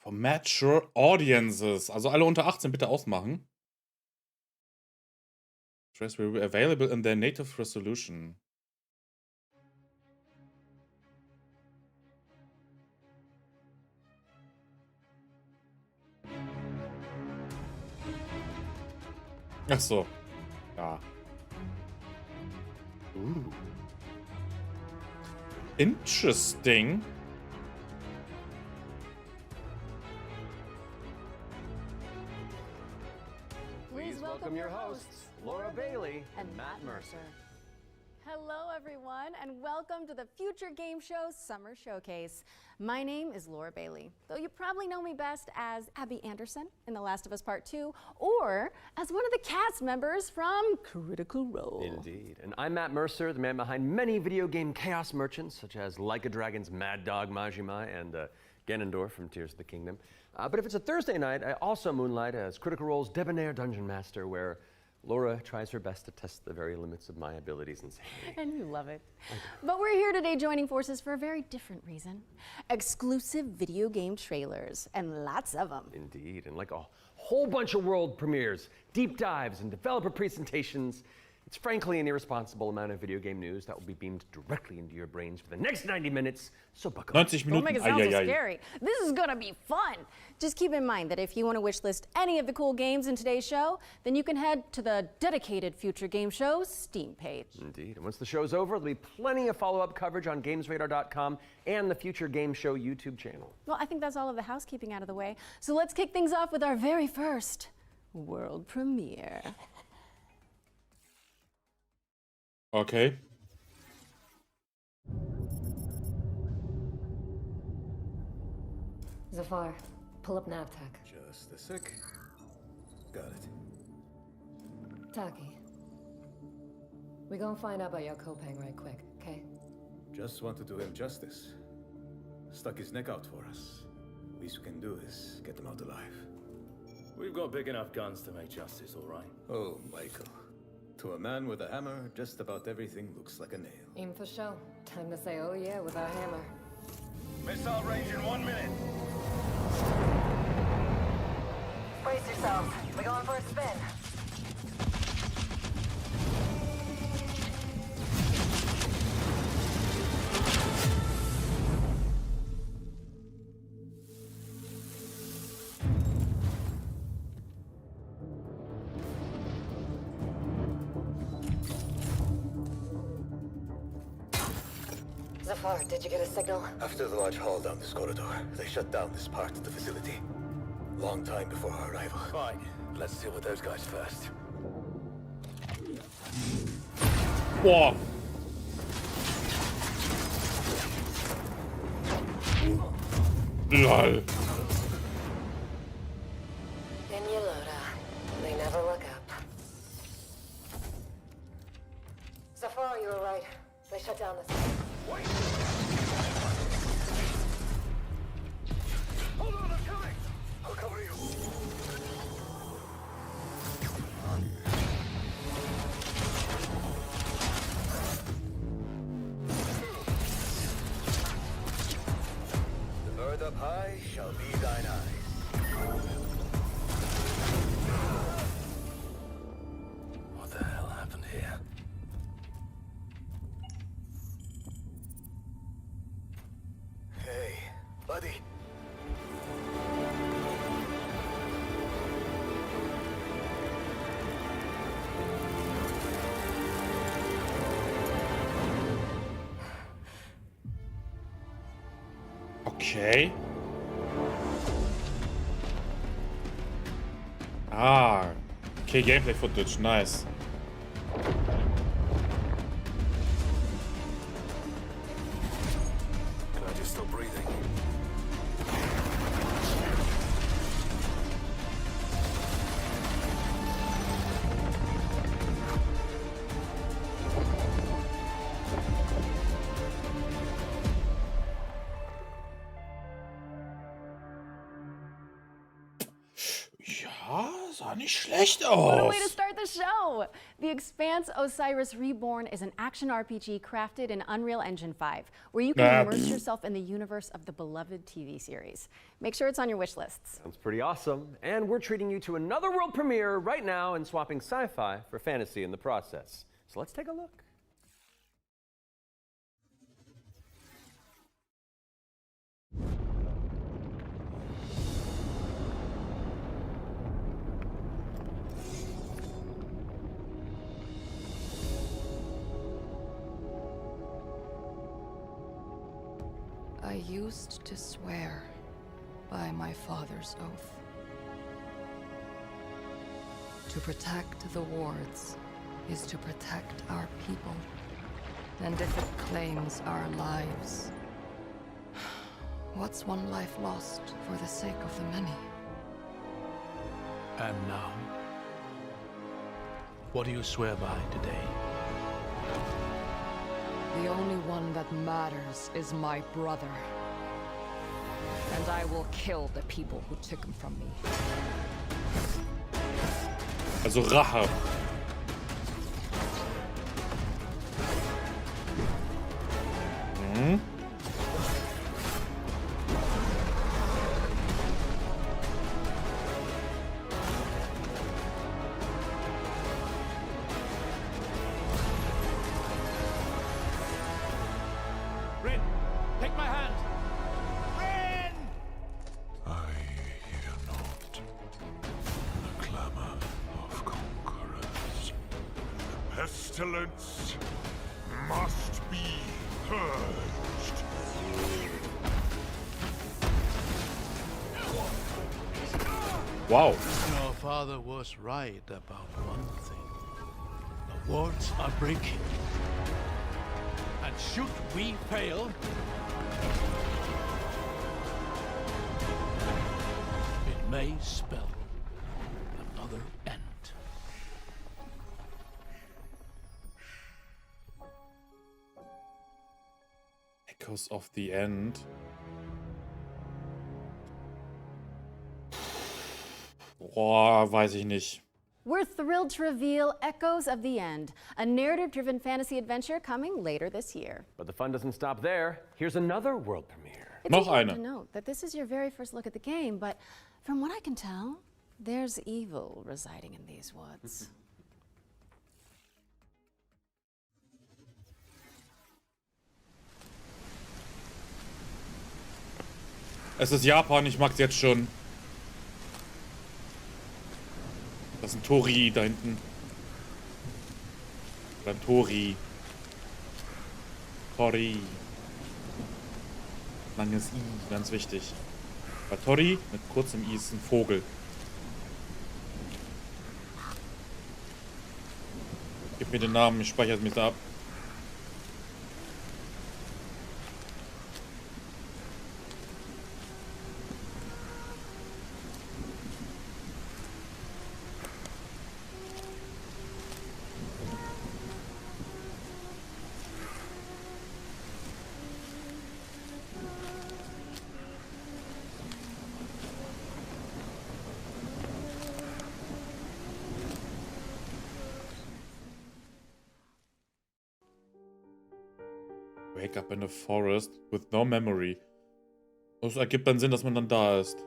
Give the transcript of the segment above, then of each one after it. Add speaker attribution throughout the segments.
Speaker 1: For mature audiences. Also alle unter 18 bitte ausmachen. Trace will be available in their native resolution. Ach so. Ja. Interesting.
Speaker 2: Please welcome your hosts, Laura Bailey and Matt Mercer.
Speaker 3: Hello, everyone, and welcome to the Future Game Show Summer Showcase. My name is Laura Bailey, though you probably know me best as Abby Anderson in The Last of Us Part 2, or as one of the cast members from Critical Role.
Speaker 2: Indeed. And I'm Matt Mercer, the man behind many video game chaos merchants, such as Like a Dragon's Mad Dog Majima and Ganondorf from Tears of the Kingdom. But if it's a Thursday night, I also moonlight as Critical Role's Debonair Dungeon Master, where Laura tries her best to test the very limits of my abilities and sanity.
Speaker 3: And you love it. But we're here today joining forces for a very different reason. Exclusive video game trailers, and lots of them.
Speaker 2: Indeed, and like a whole bunch of world premieres, deep dives, and developer presentations, it's frankly an irresponsible amount of video game news that will be beamed directly into your brains for the next 90 minutes, so buckle up.
Speaker 1: 90
Speaker 3: Don't
Speaker 1: Minuten.
Speaker 3: make it sound so scary. This is gonna be fun. Just keep in mind that if you want to wishlist any of the cool games in today's show, then you can head to the dedicated Future Game Show Steam page.
Speaker 2: Indeed, and once the show's over, there'll be plenty of follow-up coverage on GamesRadar.com and the Future Game Show YouTube channel.
Speaker 3: Well, I think that's all of the housekeeping out of the way. So let's kick things off with our very first world premiere.
Speaker 1: Okay.
Speaker 4: Zafar, pull up NavTech.
Speaker 5: Just a sec. Got it.
Speaker 4: Taki. We gonna find out about your Kopang right quick, okay?
Speaker 5: Just want to do him justice. Stuck his neck out for us. Least we can do is get him out alive.
Speaker 6: We've got big enough guns to make justice, all right?
Speaker 5: Oh, Michael. To a man with a hammer, just about everything looks like a nail.
Speaker 4: Aim for show. Time to say oh yeah with our hammer.
Speaker 6: Missile range in 1 minute.
Speaker 4: Brace yourselves. We're going for a spin. Zafar, did you get a signal?
Speaker 5: After the large haul down this corridor, they shut down this part of the facility. Long time before our arrival.
Speaker 6: Fine. Let's deal with those guys first.
Speaker 1: Boah. Lol.
Speaker 4: In Yelota. They never look up. Zafar, you were right. They shut down this.
Speaker 6: Wait! Hold on, I'm coming!
Speaker 5: I'll cover you. The bird up high shall be thine eyes.
Speaker 6: What the hell happened here?
Speaker 5: Hey, buddy.
Speaker 1: Okay. Ah. Okay, Gameplay Footage. Nice.
Speaker 6: Glad you're still breathing.
Speaker 1: Ja, sah nicht schlecht
Speaker 3: What a
Speaker 1: aus.
Speaker 3: way to start the show! The Expanse Osiris Reborn is an action RPG crafted in Unreal Engine 5, where you can immerse yourself in the universe of the beloved TV series. Make sure it's on your wish lists.
Speaker 2: Sounds pretty awesome. And we're treating you to another world premiere right now and swapping sci-fi for fantasy in the process. So let's take a look.
Speaker 4: I used to swear by my father's oath to protect the wards is to protect our people, and if it claims our lives, what's one life lost for the sake of the many?
Speaker 7: And now, what do you swear by today?
Speaker 4: The only one that matters is my brother. And I will kill the people who took him from me.
Speaker 1: Also Rache. Mhm.
Speaker 7: Rin, take my hand! Rin!
Speaker 8: I hear not the clamor of conquerors. The pestilence must be purged.
Speaker 1: Wow.
Speaker 7: Your father was right about one thing. The wards are breaking. And should we fail, it may spell another end.
Speaker 1: Echoes of the End. Boah, weiß ich nicht.
Speaker 3: We're thrilled to reveal Echoes of the End, a narrative-driven fantasy adventure coming later this year.
Speaker 2: But the fun doesn't stop there. Here's another world premiere.
Speaker 3: It's
Speaker 1: Noch
Speaker 3: important
Speaker 1: eine.
Speaker 3: to note that this is your very first look at the game, but from what I can tell, there's evil residing in these woods.
Speaker 1: Es ist Japan, ich mag's jetzt schon. Das ist ein Tori da hinten. Oder ein Tori. Tori. Langes I, ganz wichtig. Bei Tori mit kurzem I ist ein Vogel. Gib mir den Namen, ich speichere es mir da ab. Wake up in a forest with no memory. Das ergibt dann Sinn, dass man dann da ist.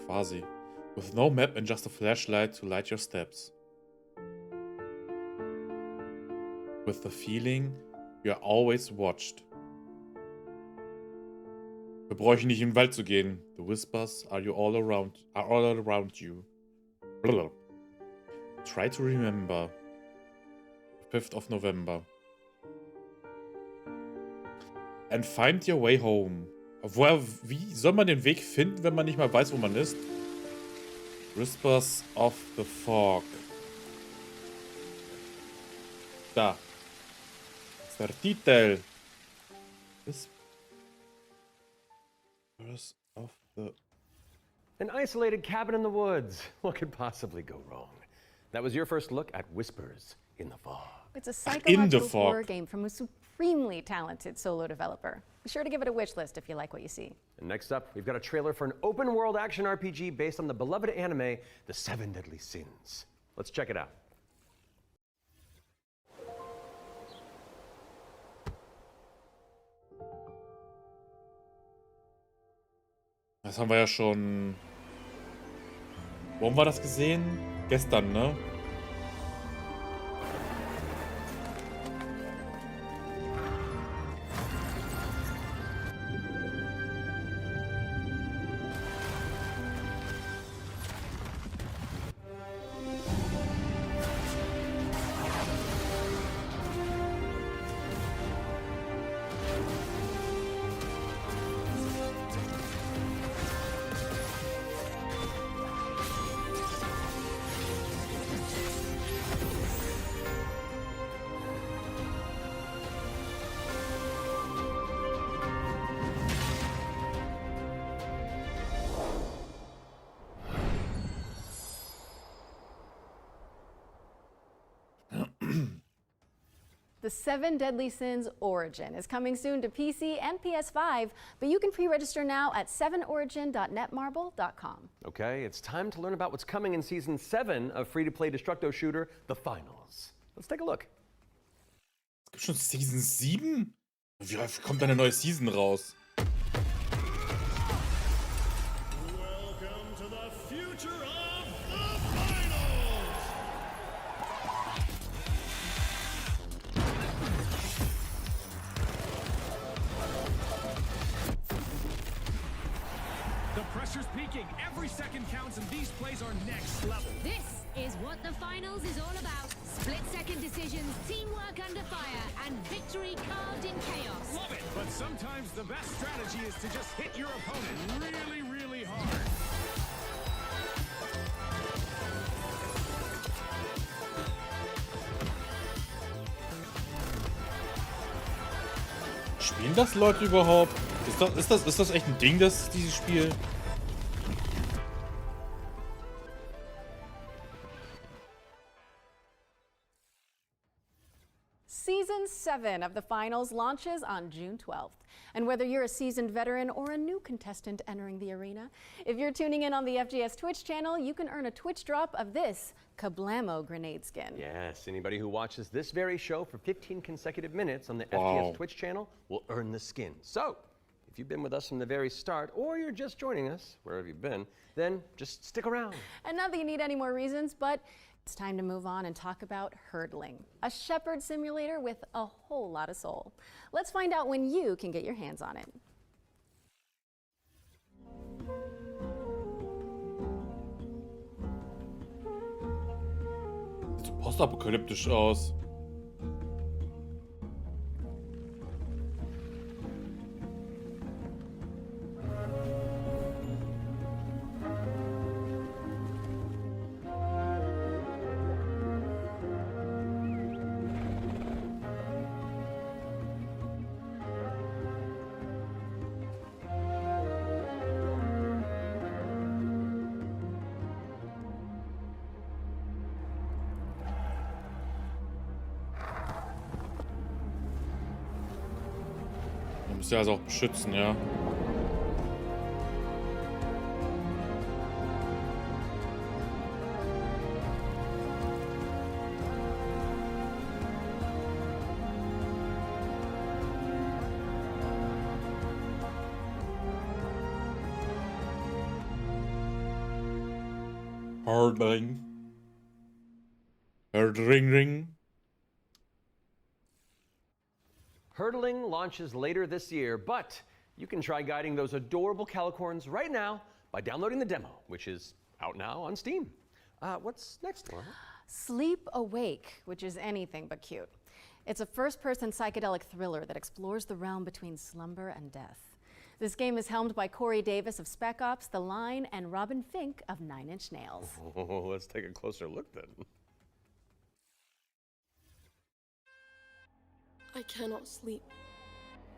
Speaker 1: Quasi. With no map and just a flashlight to light your steps. With the feeling you are always watched. Wir brauchen nicht in den Wald zu gehen. The whispers are all around you. Blablabla. Try to remember. 5th of November. And find your way home. Wie soll man den Weg finden, wenn man nicht mal weiß, wo man ist? Whispers of the Fog. Da. Das ist der Titel. Whispers of the...
Speaker 2: An isolated cabin in the woods. What could possibly go wrong? That was your first look at Whispers in the Fog.
Speaker 3: It's a
Speaker 1: in the
Speaker 3: psychological
Speaker 1: fog.
Speaker 3: horror game from a supremely talented solo developer. Be sure to give it a wish list if you like what you see.
Speaker 2: And next up, we've got a trailer for an open world action RPG based on the beloved anime, The Seven Deadly Sins. Let's check it out.
Speaker 1: Das haben wir ja schon... Wo haben wir das gesehen? Gestern, ne?
Speaker 3: The 7 Deadly Sins Origin is coming soon to PC and PS5, but you can pre-register now at 7origin.netmarble.com.
Speaker 2: Okay, it's time to learn about what's coming in Season 7 of free-to-play Destructo shooter, The Finals. Let's take a look.
Speaker 1: Es gibt schon Season 7? Wie häufig kommt eine neue Season raus?
Speaker 6: Welcome to the future of the finals!
Speaker 9: The pressure's peaking. Every second counts, and these plays are next level.
Speaker 10: This is what the finals is all about. Split-second decisions, teamwork under fire, and victory carved in chaos.
Speaker 9: Love it! But sometimes the best strategy is to just hit your opponent really, really hard.
Speaker 1: Spielen das Leute überhaupt? Ist das echt ein Ding, dieses Spiel?
Speaker 3: Season 7 of the finals launches on June 12th. And whether you're a seasoned veteran or a new contestant entering the arena, if you're tuning in on the FGS Twitch channel, you can earn a Twitch drop of this Kablamo grenade skin.
Speaker 2: Yes, anybody who watches this very show for 15 consecutive minutes on the
Speaker 1: Wow.
Speaker 2: FGS Twitch channel will earn the skin. So, if you've been with us from the very start, or you're just joining us, wherever you've been, then just stick around.
Speaker 3: And not that you need any more reasons, but it's time to move on and talk about hurdling, a shepherd simulator with a whole lot of soul. Let's find out when you can get your hands on it.
Speaker 1: Sieht so postapokalyptisch aus. Man muss ja also auch beschützen, ja. Hurdling. Hurdling.
Speaker 2: Hurdling launches later this year, but you can try guiding those adorable calicorns right now by downloading the demo, which is out now on Steam. What's next, Laura?
Speaker 3: Sleep Awake, which is anything but cute. It's a first-person psychedelic thriller that explores the realm between slumber and death. This game is helmed by Corey Davis of Spec Ops, The Line, and Robin Fink of Nine Inch Nails.
Speaker 2: Oh, let's take a closer look then.
Speaker 11: I cannot sleep.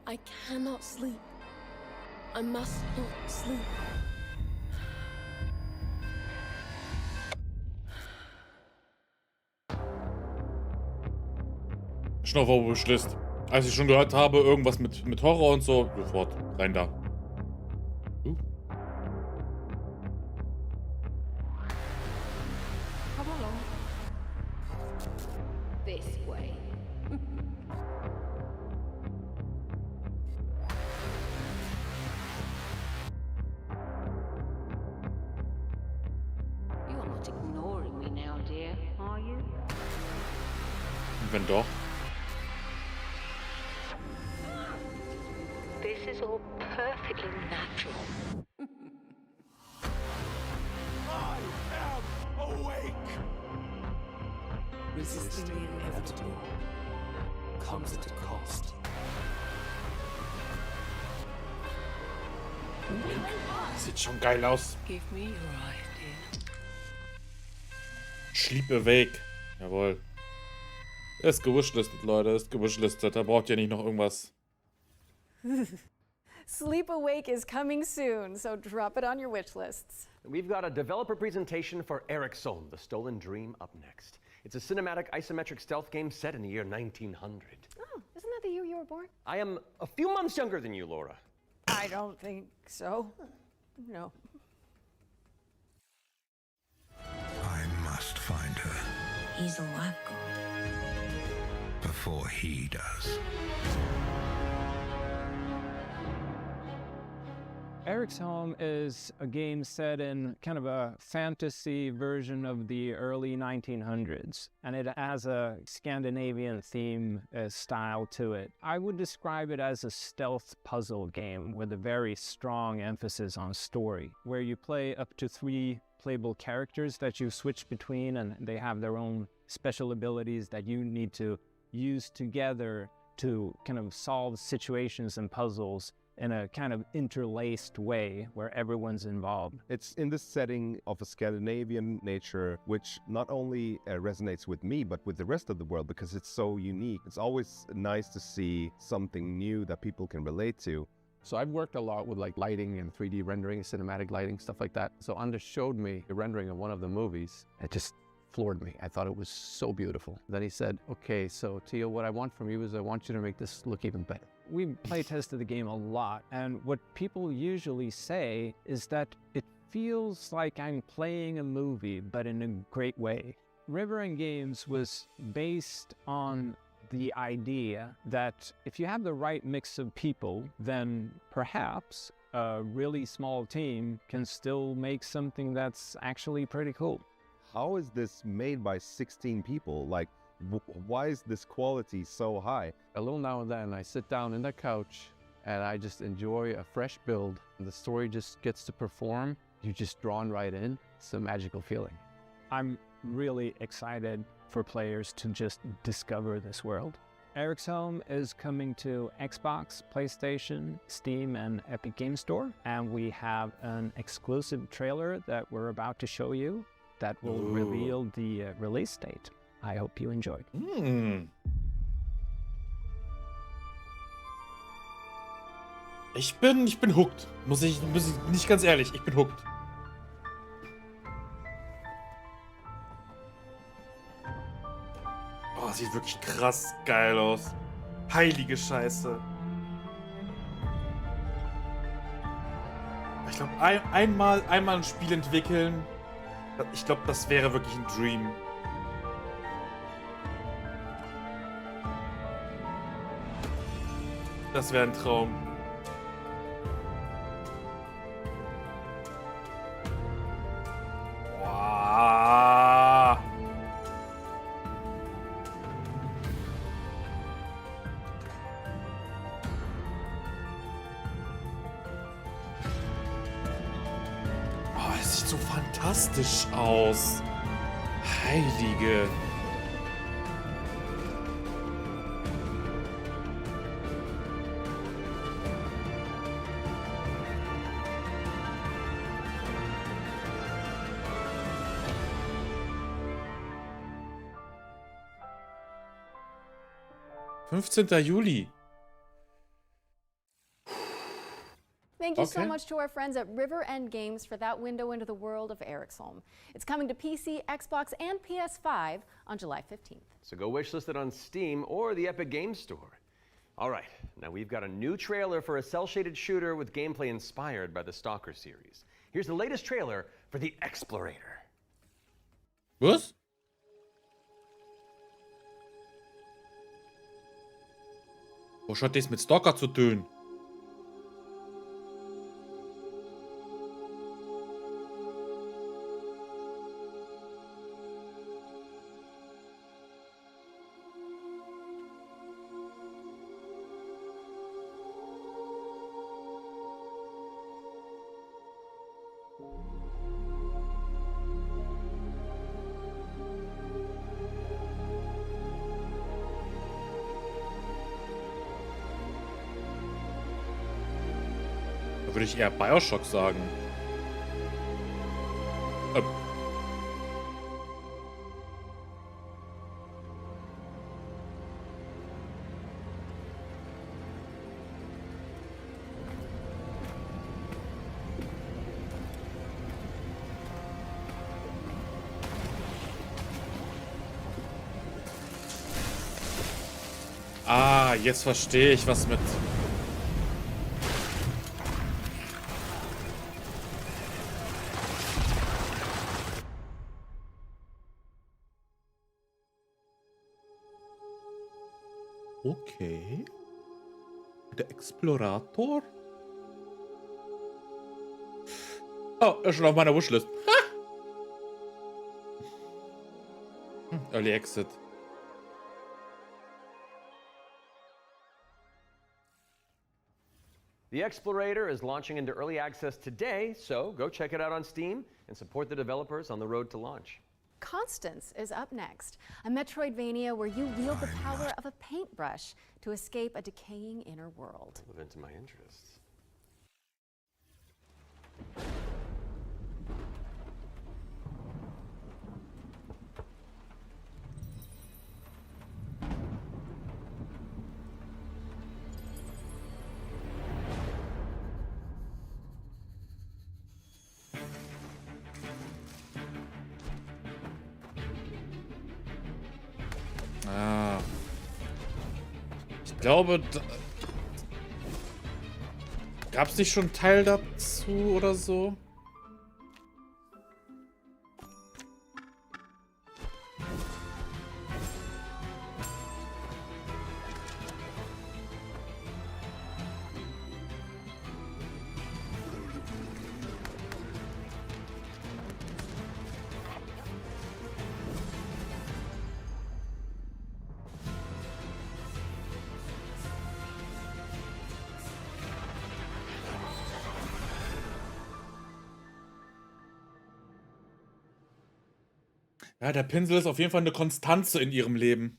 Speaker 11: I cannot sleep. I must not sleep.
Speaker 1: Schnaufer-Beschlist. Als ich schon gehört habe, irgendwas mit Horror und so, sofort rein da.
Speaker 10: Come along. This way. here, are you?
Speaker 1: Und wenn doch?
Speaker 10: This is all perfectly natural.
Speaker 8: I am awake!
Speaker 12: Resisting the inevitable comes at a cost.
Speaker 1: Sieht schon geil aus.
Speaker 12: Give me your idea.
Speaker 1: Sleep Awake. Jawohl. Ist gewishlistet, Leute. Ist gewishlistet. Da braucht ihr nicht noch irgendwas.
Speaker 3: Sleep Awake is coming soon, so drop it on your wish lists.
Speaker 2: We've got a developer presentation for Eric Sohn, The Stolen Dream, up next. It's a cinematic isometric stealth game set in the year 1900.
Speaker 3: Oh, isn't that the year you were born?
Speaker 2: I am a few months younger than you, Laura.
Speaker 3: I don't think so. No.
Speaker 8: I must find her
Speaker 12: He's all I've got.
Speaker 8: before he does.
Speaker 13: Eric's Home is a game set in kind of a fantasy version of the early 1900s, and it has a Scandinavian theme style to it. I would describe it as a stealth puzzle game with a very strong emphasis on story, where you play up to 3 playable characters that you switch between, and they have their own special abilities that you need to use together to kind of solve situations and puzzles in a kind of interlaced way where everyone's involved.
Speaker 14: It's in this setting of a Scandinavian nature, which not only resonates with me, but with the rest of the world because it's so unique. It's always nice to see something new that people can relate to.
Speaker 15: So I've worked a lot with like lighting and 3D rendering, cinematic lighting, stuff like that. So Anders showed me the rendering of one of the movies. It just floored me. I thought it was so beautiful. Then he said, okay, so Theo, what I want from you is I want you to make this look even better.
Speaker 13: We play tested the game a lot, and what people usually say is that it feels like I'm playing a movie, but in a great way. River and Games was based on the idea that if you have the right mix of people, then perhaps a really small team can still make something that's actually pretty cool.
Speaker 14: How is this made by 16 people? Like, why is this quality so high?
Speaker 15: A little now and then I sit down in the couch and I just enjoy a fresh build. The story just gets to perform. You're just drawn right in. It's a magical feeling.
Speaker 13: I'm really excited for players to just discover this world. Eric's Home is coming to Xbox, PlayStation, Steam, and Epic Game Store. And we have an exclusive trailer that we're about to show you that will reveal the release date. I hope you enjoy.
Speaker 1: Ich bin hooked. Bin ich ganz ehrlich, ich bin hooked. Oh, sieht wirklich krass geil aus. Heilige Scheiße. Ich glaube, einmal ein Spiel entwickeln, ich glaube, das wäre wirklich ein Dream. Das wäre ein Traum. Wow. Oh, es sieht so fantastisch aus. Heilige. Juli.
Speaker 3: Thank you so much to our friends at River End Games for that window into the world of Eric's Home. It's coming to PC, Xbox, and PS5 on July 15th.
Speaker 2: So go wishlist it on Steam or the Epic Games Store. All right, now we've got a new trailer for a cel-shaded shooter with gameplay inspired by the Stalker series. Here's the latest trailer for The Explorator.
Speaker 1: Was? Was hat das mit Stalker zu tun? Da würde ich eher Bioshock sagen. Ah, jetzt verstehe ich, was mit... Okay. Der Explorator? Oh, ist schon auf meiner Wishlist. Early Exit.
Speaker 2: The Explorator is launching into early access today, so go check it out on Steam and support the developers on the road to launch.
Speaker 3: Constance is up next, a Metroidvania where you wield the power of a paintbrush to escape a decaying inner world.
Speaker 2: Live into my interests.
Speaker 1: Ah. Ich glaube, gab es nicht schon einen Teil dazu oder so? Ja, der Pinsel ist auf jeden Fall eine Konstanze in ihrem Leben.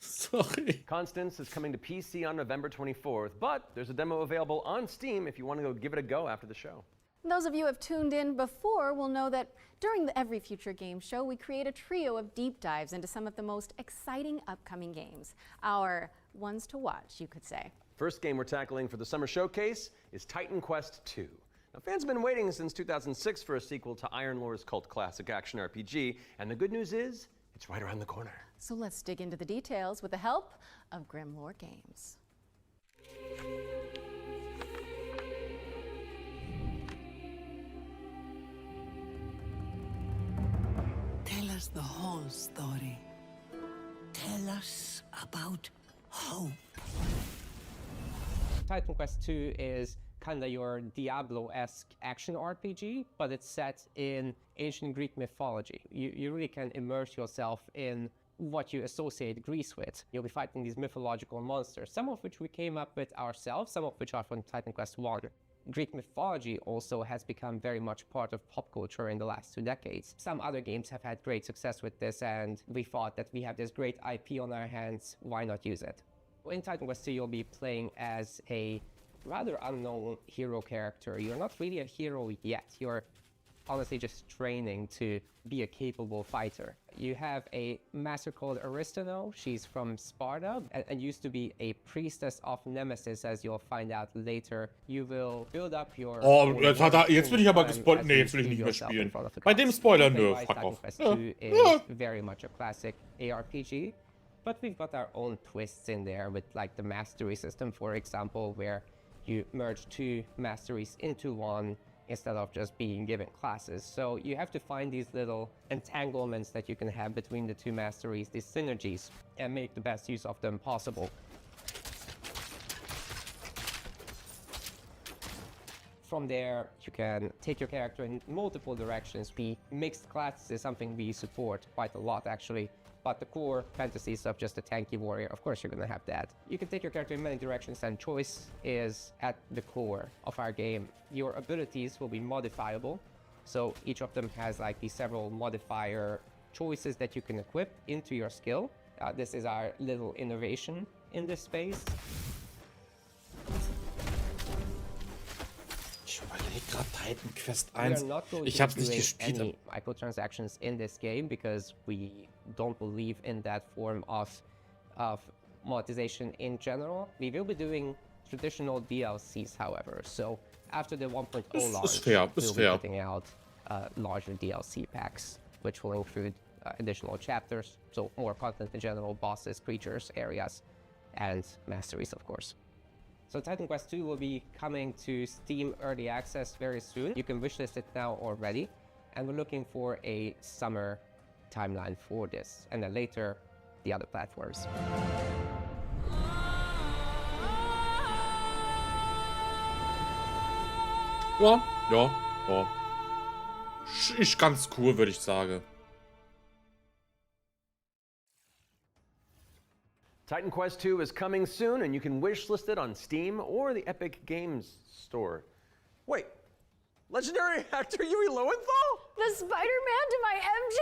Speaker 1: Sorry.
Speaker 2: Constance is coming to PC on November 24th, but there's a demo available on Steam if you want to go give it a go after the show.
Speaker 3: Those of you who have tuned in before will know that during the Every Future Game Show, we create a trio of deep dives into some of the most exciting upcoming games. Our ones to watch, you could say.
Speaker 2: First game we're tackling for the summer showcase is Titan Quest II. Now, fans have been waiting since 2006 for a sequel to Iron Lore's cult classic action RPG, and the good news is, it's right around the corner.
Speaker 3: So let's dig into the details with the help of Grim Lore Games.
Speaker 16: Tell us the whole story. Tell us about hope.
Speaker 17: Titan Quest II is kind of your Diablo-esque action RPG, but it's set in ancient Greek mythology. You really can immerse yourself in what you associate Greece with. You'll be fighting these mythological monsters, some of which we came up with ourselves, some of which are from Titan Quest I. Greek mythology also has become very much part of pop culture in the last 2 decades. Some other games have had great success with this, and we thought that we have this great IP on our hands, why not use it? In Titan Quest II, you'll be playing as a rather unknown hero character. You're not really a hero yet. You're honestly just training to be a capable fighter. You have a master called Aristano. She's from Sparta and used to be a priestess of Nemesis, as you'll find out later. You will build up your...
Speaker 1: Oh, jetzt bin ich aber gespoilert. Nee, jetzt will ich nicht mehr spielen. Bei dem Spoiler, nö, fuck off.
Speaker 17: Quest II is very much a classic ARPG, but we've got our own twists in there with like the mastery system, for example, where you merge 2 masteries into one instead of just being given classes. So you have to find these little entanglements that you can have between the 2 masteries, these synergies, and make the best use of them possible. From there, you can take your character in multiple directions. The mixed classes is something we support quite a lot, actually. But the core fantasy stuff, just a tanky warrior, of course you're gonna have that. You can take your character in many directions, and choice is at the core of our game. Your abilities will be modifiable, so each of them has like these several modifier choices that you can equip into your skill. This is our little innovation in this space.
Speaker 1: Ich überlege gerade Titan Quest 1. Ich hab's nicht gespielt.
Speaker 17: Any microtransactions in this game because we don't believe in that form of monetization in general. We will be doing traditional DLCs, however. So after the 1.0 launch, we'll be putting out larger DLC packs, which will include additional chapters, so more content in general, bosses, creatures, areas, and masteries, of course. So Titan Quest 2 will be coming to Steam Early Access very soon. You can wishlist it now already, and we're looking for a summer timeline for this, and then later, the other platforms.
Speaker 1: Ja. Ist ganz cool, würde ich sagen.
Speaker 2: Titan Quest 2 is coming soon, and you can wishlist it on Steam or the Epic Games Store. Wait, legendary actor Yui Lowenthal?
Speaker 3: The Spider-Man to my MJ?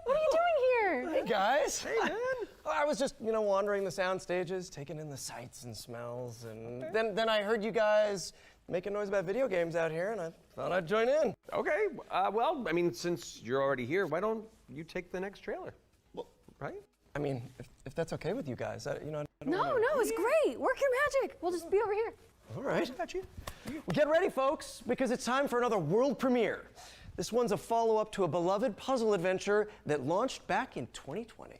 Speaker 3: What are you doing here?
Speaker 18: Hey guys.
Speaker 2: Hey man.
Speaker 18: I was just, wandering the sound stages, taking in the sights and smells, and then I heard you guys making noise about video games out here, and I thought I'd join in.
Speaker 2: Okay, well, I mean, since you're already here, why don't you take the next trailer? Well, right?
Speaker 18: I mean, if that's okay with you guys, I don't
Speaker 3: No, it's great. Work your magic. We'll just be over here.
Speaker 18: All right. Got you. Well, get ready, folks, because it's time for another world premiere. This one's a follow-up to a beloved puzzle adventure that launched back in 2020.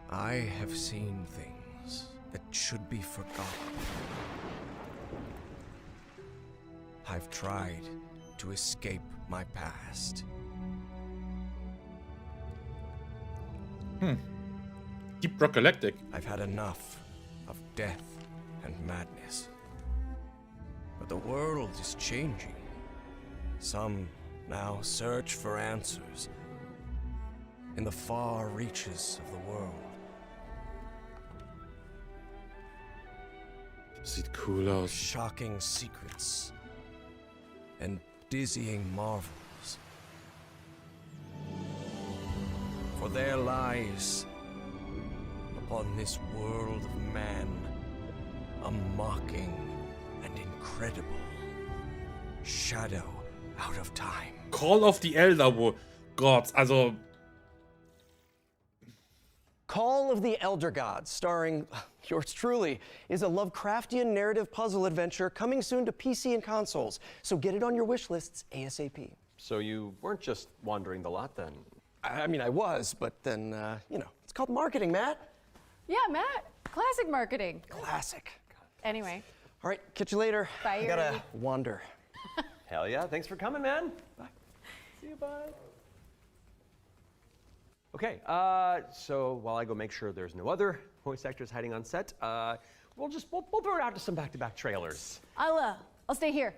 Speaker 19: I have seen things that should be forgotten. I've tried to escape my past.
Speaker 1: Deep Rock Galactic.
Speaker 19: I've had enough of death and madness. But the world is changing. Some now search for answers in the far reaches of the world.
Speaker 1: Sieht cool aus.
Speaker 19: Shocking secrets and dizzying marvels. For there lies, upon this world of man, a mocking and incredible shadow out of time.
Speaker 1: Call of the Elder Gods, also...
Speaker 18: Call of the Elder Gods, starring yours truly, is a Lovecraftian narrative puzzle adventure coming soon to PC and consoles. So get it on your wish lists ASAP.
Speaker 2: So you weren't just wandering the lot then?
Speaker 18: I mean, I was, but then, it's called marketing, Matt.
Speaker 3: Yeah, Matt. Classic marketing.
Speaker 18: Classic.
Speaker 3: Anyway.
Speaker 18: All right, catch you later.
Speaker 3: Bye,
Speaker 18: I gotta wander.
Speaker 2: Hell yeah, thanks for coming, man.
Speaker 18: Bye.
Speaker 2: See you, bye. Okay, so while I go make sure there's no other voice actors hiding on set, we'll throw it out to some back-to-back trailers.
Speaker 3: I'll stay here.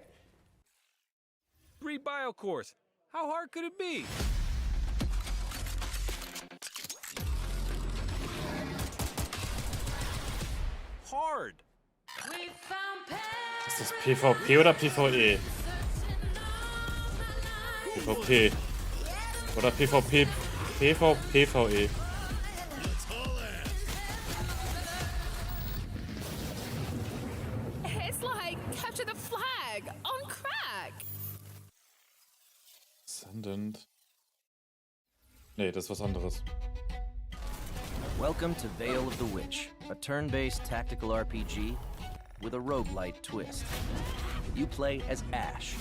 Speaker 9: 3 bio cores. How hard could it be? Hard.
Speaker 1: Ist das PvP oder PvE? PvP. Oder PvP. PvE.
Speaker 20: It's like capture the flag on crack.
Speaker 1: Ascendant. Nee, das ist was anderes.
Speaker 21: Welcome to Veil of the Witch, a turn-based tactical RPG with a roguelite twist. You play as Ash,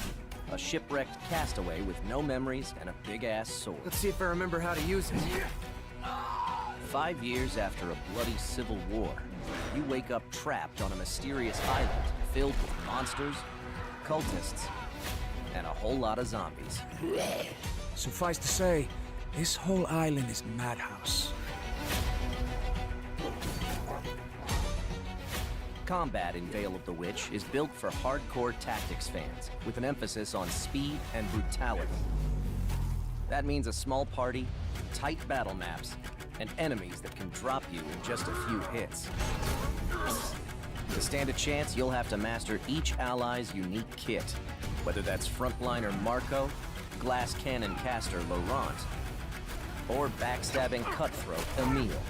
Speaker 21: a shipwrecked castaway with no memories and a big-ass sword.
Speaker 19: Let's see if I remember how to use it.
Speaker 21: 5 years after a bloody civil war, you wake up trapped on a mysterious island filled with monsters, cultists, and a whole lot of zombies.
Speaker 19: Suffice to say, this whole island is a madhouse.
Speaker 21: Combat in Veil of the Witch is built for hardcore tactics fans, with an emphasis on speed and brutality. That means a small party, tight battle maps, and enemies that can drop you in just a few hits. To stand a chance, you'll have to master each ally's unique kit, whether that's frontliner Marco, glass cannon caster Laurent, or backstabbing cutthroat Emile.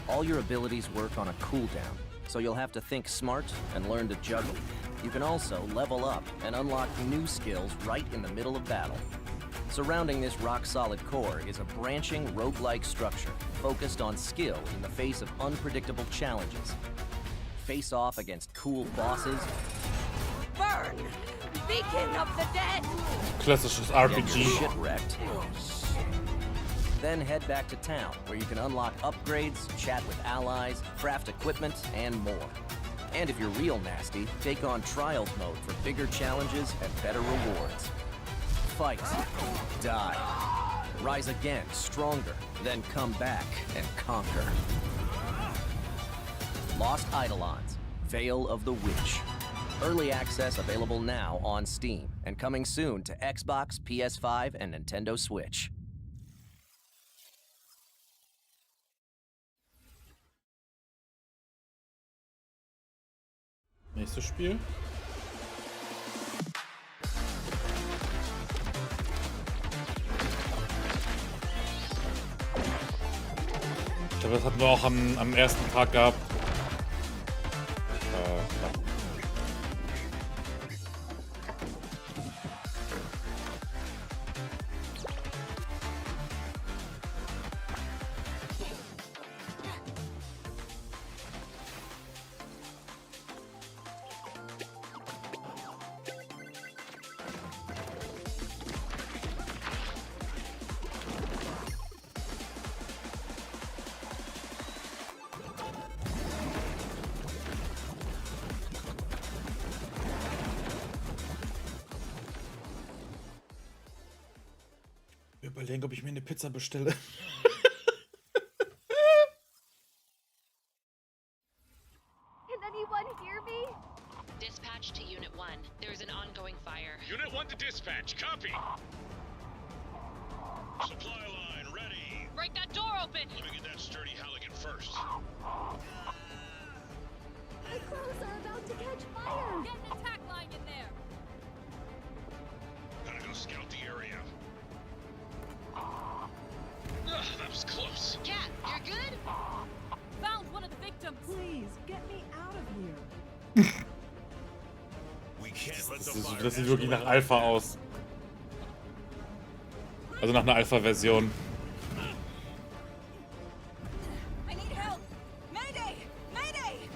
Speaker 21: All your abilities work on a cooldown, so you'll have to think smart and learn to juggle. You can also level up and unlock new skills right in the middle of battle. Surrounding this rock-solid core is a branching roguelike structure focused on skill in the face of unpredictable challenges. Face off against cool bosses.
Speaker 10: Burn! Beacon of the dead!
Speaker 1: Klassisches
Speaker 21: Get
Speaker 1: RPG.
Speaker 21: your shit wrecked. Then head back to town, where you can unlock upgrades, chat with allies, craft equipment, and more. And if you're real nasty, take on Trials mode for bigger challenges and better rewards. Fight, die, rise again, stronger, then come back and conquer. Lost Eidolons, Veil of the Witch. Early access available now on Steam, and coming soon to Xbox, PS5, and Nintendo Switch.
Speaker 1: Nächstes Spiel. Ich glaube, das hatten wir auch am ersten Tag gehabt. Ja. Überlegen, ob ich mir eine Pizza bestelle.
Speaker 5: Can anyone hear me?
Speaker 22: Dispatch to Unit 1. There's an ongoing fire.
Speaker 9: Unit 1 to dispatch. Copy. Supply line ready.
Speaker 22: Break that door open!
Speaker 9: Let me get that sturdy Halligan first.
Speaker 5: My clothes are about to catch fire.
Speaker 10: Get an attack line in there!
Speaker 9: Gotta go scout the area. Ugh, that was close.
Speaker 22: Cat, you're good?
Speaker 10: Found one of the victims!
Speaker 5: Please, get me out of here.
Speaker 9: We can't let the
Speaker 1: Das sieht wirklich nach Alpha aus. Also nach einer Alpha-Version.
Speaker 10: I need help! Mayday! Mayday!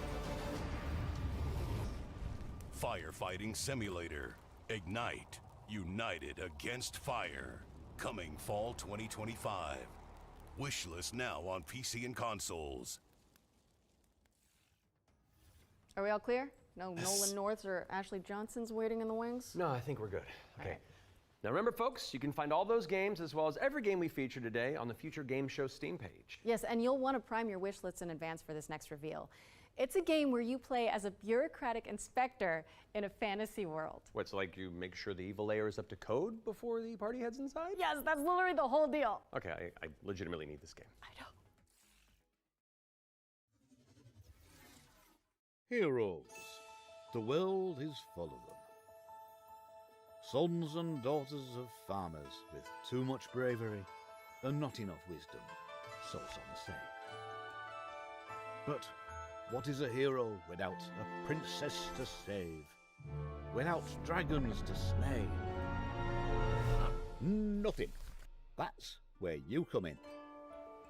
Speaker 8: Firefighting Simulator. Ignite. United against fire. Coming fall 2025. Wishlist now on PC and consoles.
Speaker 3: Are we all clear? No Nolan Norths or Ashley Johnsons waiting in the wings?
Speaker 2: No, I think we're good. Okay. Now remember, folks, you can find all those games as well as every game we feature today on the Future Game Show Steam page.
Speaker 3: Yes, and you'll want to prime your wish lists in advance for this next reveal. It's a game where you play as a bureaucratic inspector in a fantasy world.
Speaker 2: What's like you make sure the evil layer is up to code before the party heads inside?
Speaker 3: Yes, that's literally the whole deal.
Speaker 2: Okay, I legitimately need this game.
Speaker 3: I know.
Speaker 7: Heroes. The world is full of them. Sons and daughters of farmers with too much bravery and not enough wisdom, so some say. But what is a hero without a princess to save? Without dragons to slay? Nothing. That's where you come in.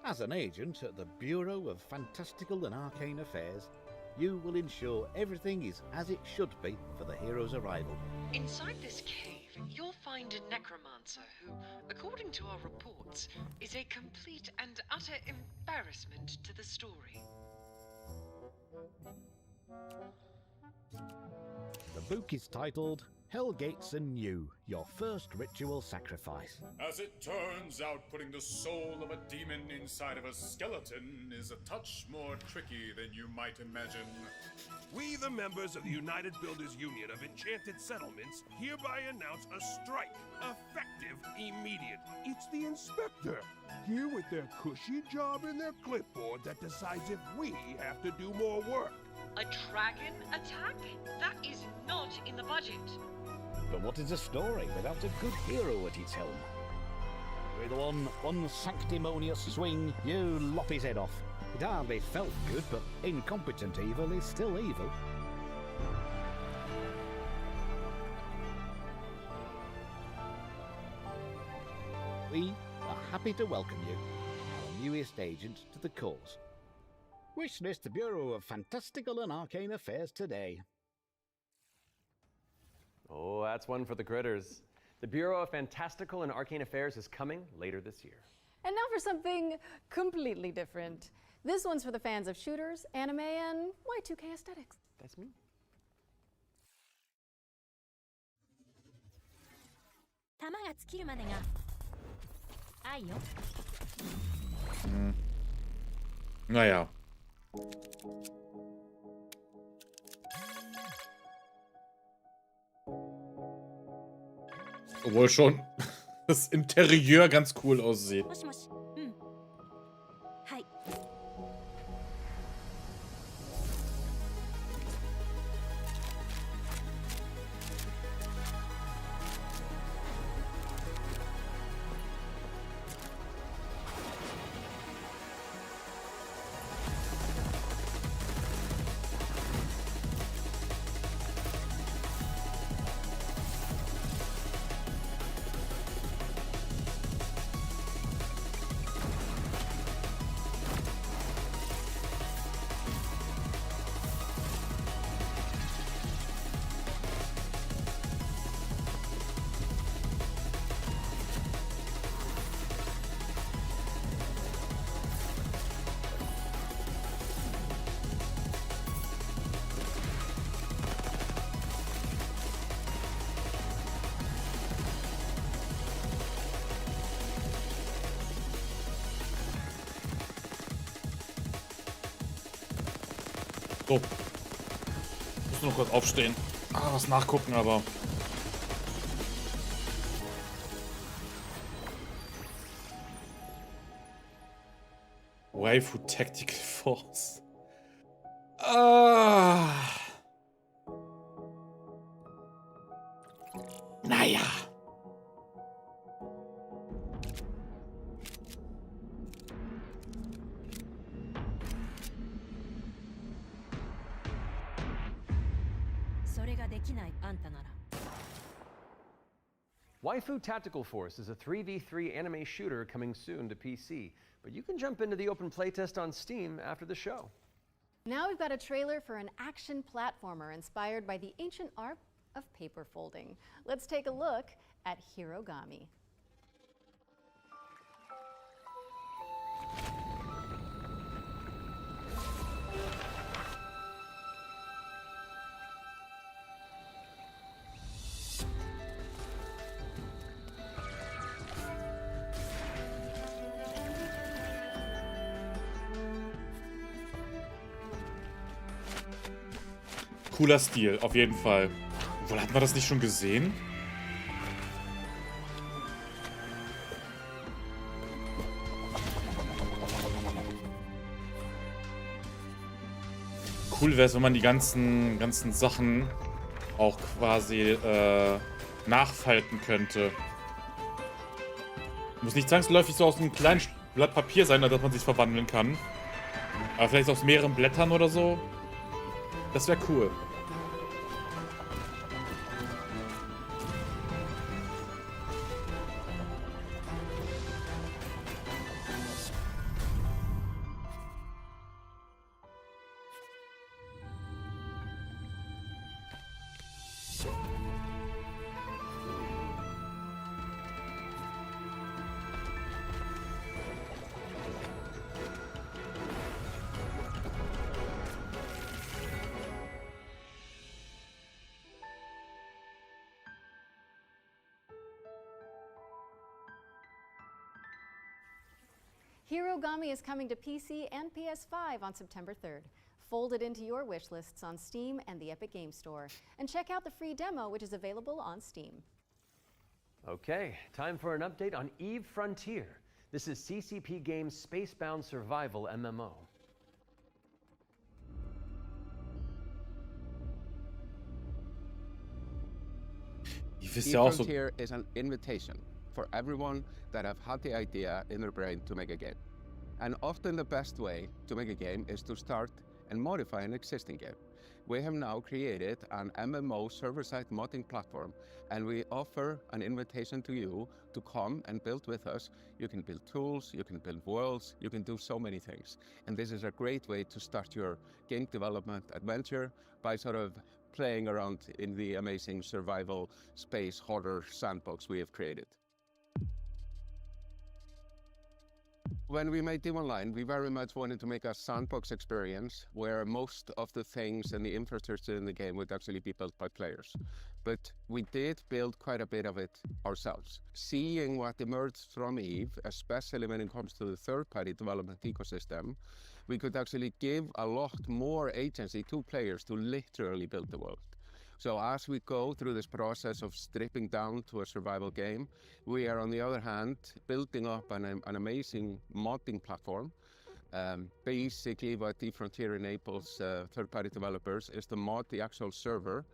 Speaker 7: As an agent at the Bureau of Fantastical and Arcane Affairs, you will ensure everything is as it should be for the hero's arrival.
Speaker 23: Inside this cave, you'll find a necromancer who, according to our reports, is a complete and utter embarrassment to the story.
Speaker 7: The book is titled Hellgates anew, your first ritual sacrifice.
Speaker 1: As it turns out, putting the soul of a demon inside of a skeleton is a touch more tricky than you might imagine.
Speaker 8: We, the members of the United Builders Union of Enchanted Settlements, hereby announce a strike, effective immediate.
Speaker 4: It's the inspector, here with their cushy job and their clipboard that decides if we have to do more work.
Speaker 23: A dragon attack? That is not in the budget.
Speaker 7: But what is a story without a good hero at its helm? With one unsanctimonious swing, you lop his head off. It hardly felt good, but incompetent evil is still evil. We are happy to welcome you, our newest agent to the cause. Wishlist Bureau of Fantastical and Arcane Affairs today.
Speaker 2: Oh, that's one for the critters. The Bureau of Fantastical and Arcane Affairs is coming later this year.
Speaker 3: And now for something completely different. This one's for the fans of shooters, anime, and Y2K aesthetics.
Speaker 2: That's me.
Speaker 1: Naja. Obwohl schon das Interieur ganz cool aussieht. So. Muss nur kurz aufstehen. Was nachgucken, aber. Waifu Tactical Force. Naja.
Speaker 2: Waifu Tactical Force is a 3v3 anime shooter coming soon to PC, but you can jump into the open playtest on Steam after the show.
Speaker 3: Now we've got a trailer for an action platformer inspired by the ancient art of paper folding. Let's take a look at Hirogami.
Speaker 1: Cooler Stil, auf jeden Fall. Obwohl, hatten wir das nicht schon gesehen? Cool wäre es, wenn man die ganzen Sachen auch quasi nachfalten könnte. Muss nicht zwangsläufig so aus einem kleinen Blatt Papier sein, dass man sich verwandeln kann. Aber vielleicht aus mehreren Blättern oder so. Das wäre cool.
Speaker 3: Hirogami is coming to PC and PS5 on September 3rd. Fold it into your wish lists on Steam and the Epic Games Store. And check out the free demo, which is available on Steam.
Speaker 2: Okay, time for an update on Eve Frontier. This is CCP Games' Spacebound Survival MMO.
Speaker 14: Eve Frontier is an invitation for everyone that have had the idea in their brain to make a game. And often the best way to make a game is to start and modify an existing game. We have now created an MMO server-side modding platform, and we offer an invitation to you to come and build with us. You can build tools, you can build worlds, you can do so many things. And this is a great way to start your game development adventure by sort of playing around in the amazing survival space horror sandbox we have created. When we made Eve Online, we very much wanted to make a sandbox experience where most of the things and the infrastructure in the game would actually be built by players. But we did build quite a bit of it ourselves. Seeing what emerged from Eve, especially when it comes to the third-party development ecosystem, we could actually give a lot more agency to players to literally build the world. So as we go through this process of stripping down to a survival game, we are on the other hand building up an amazing modding platform. Basically what Eve Frontier enables third-party developers is to mod the actual server,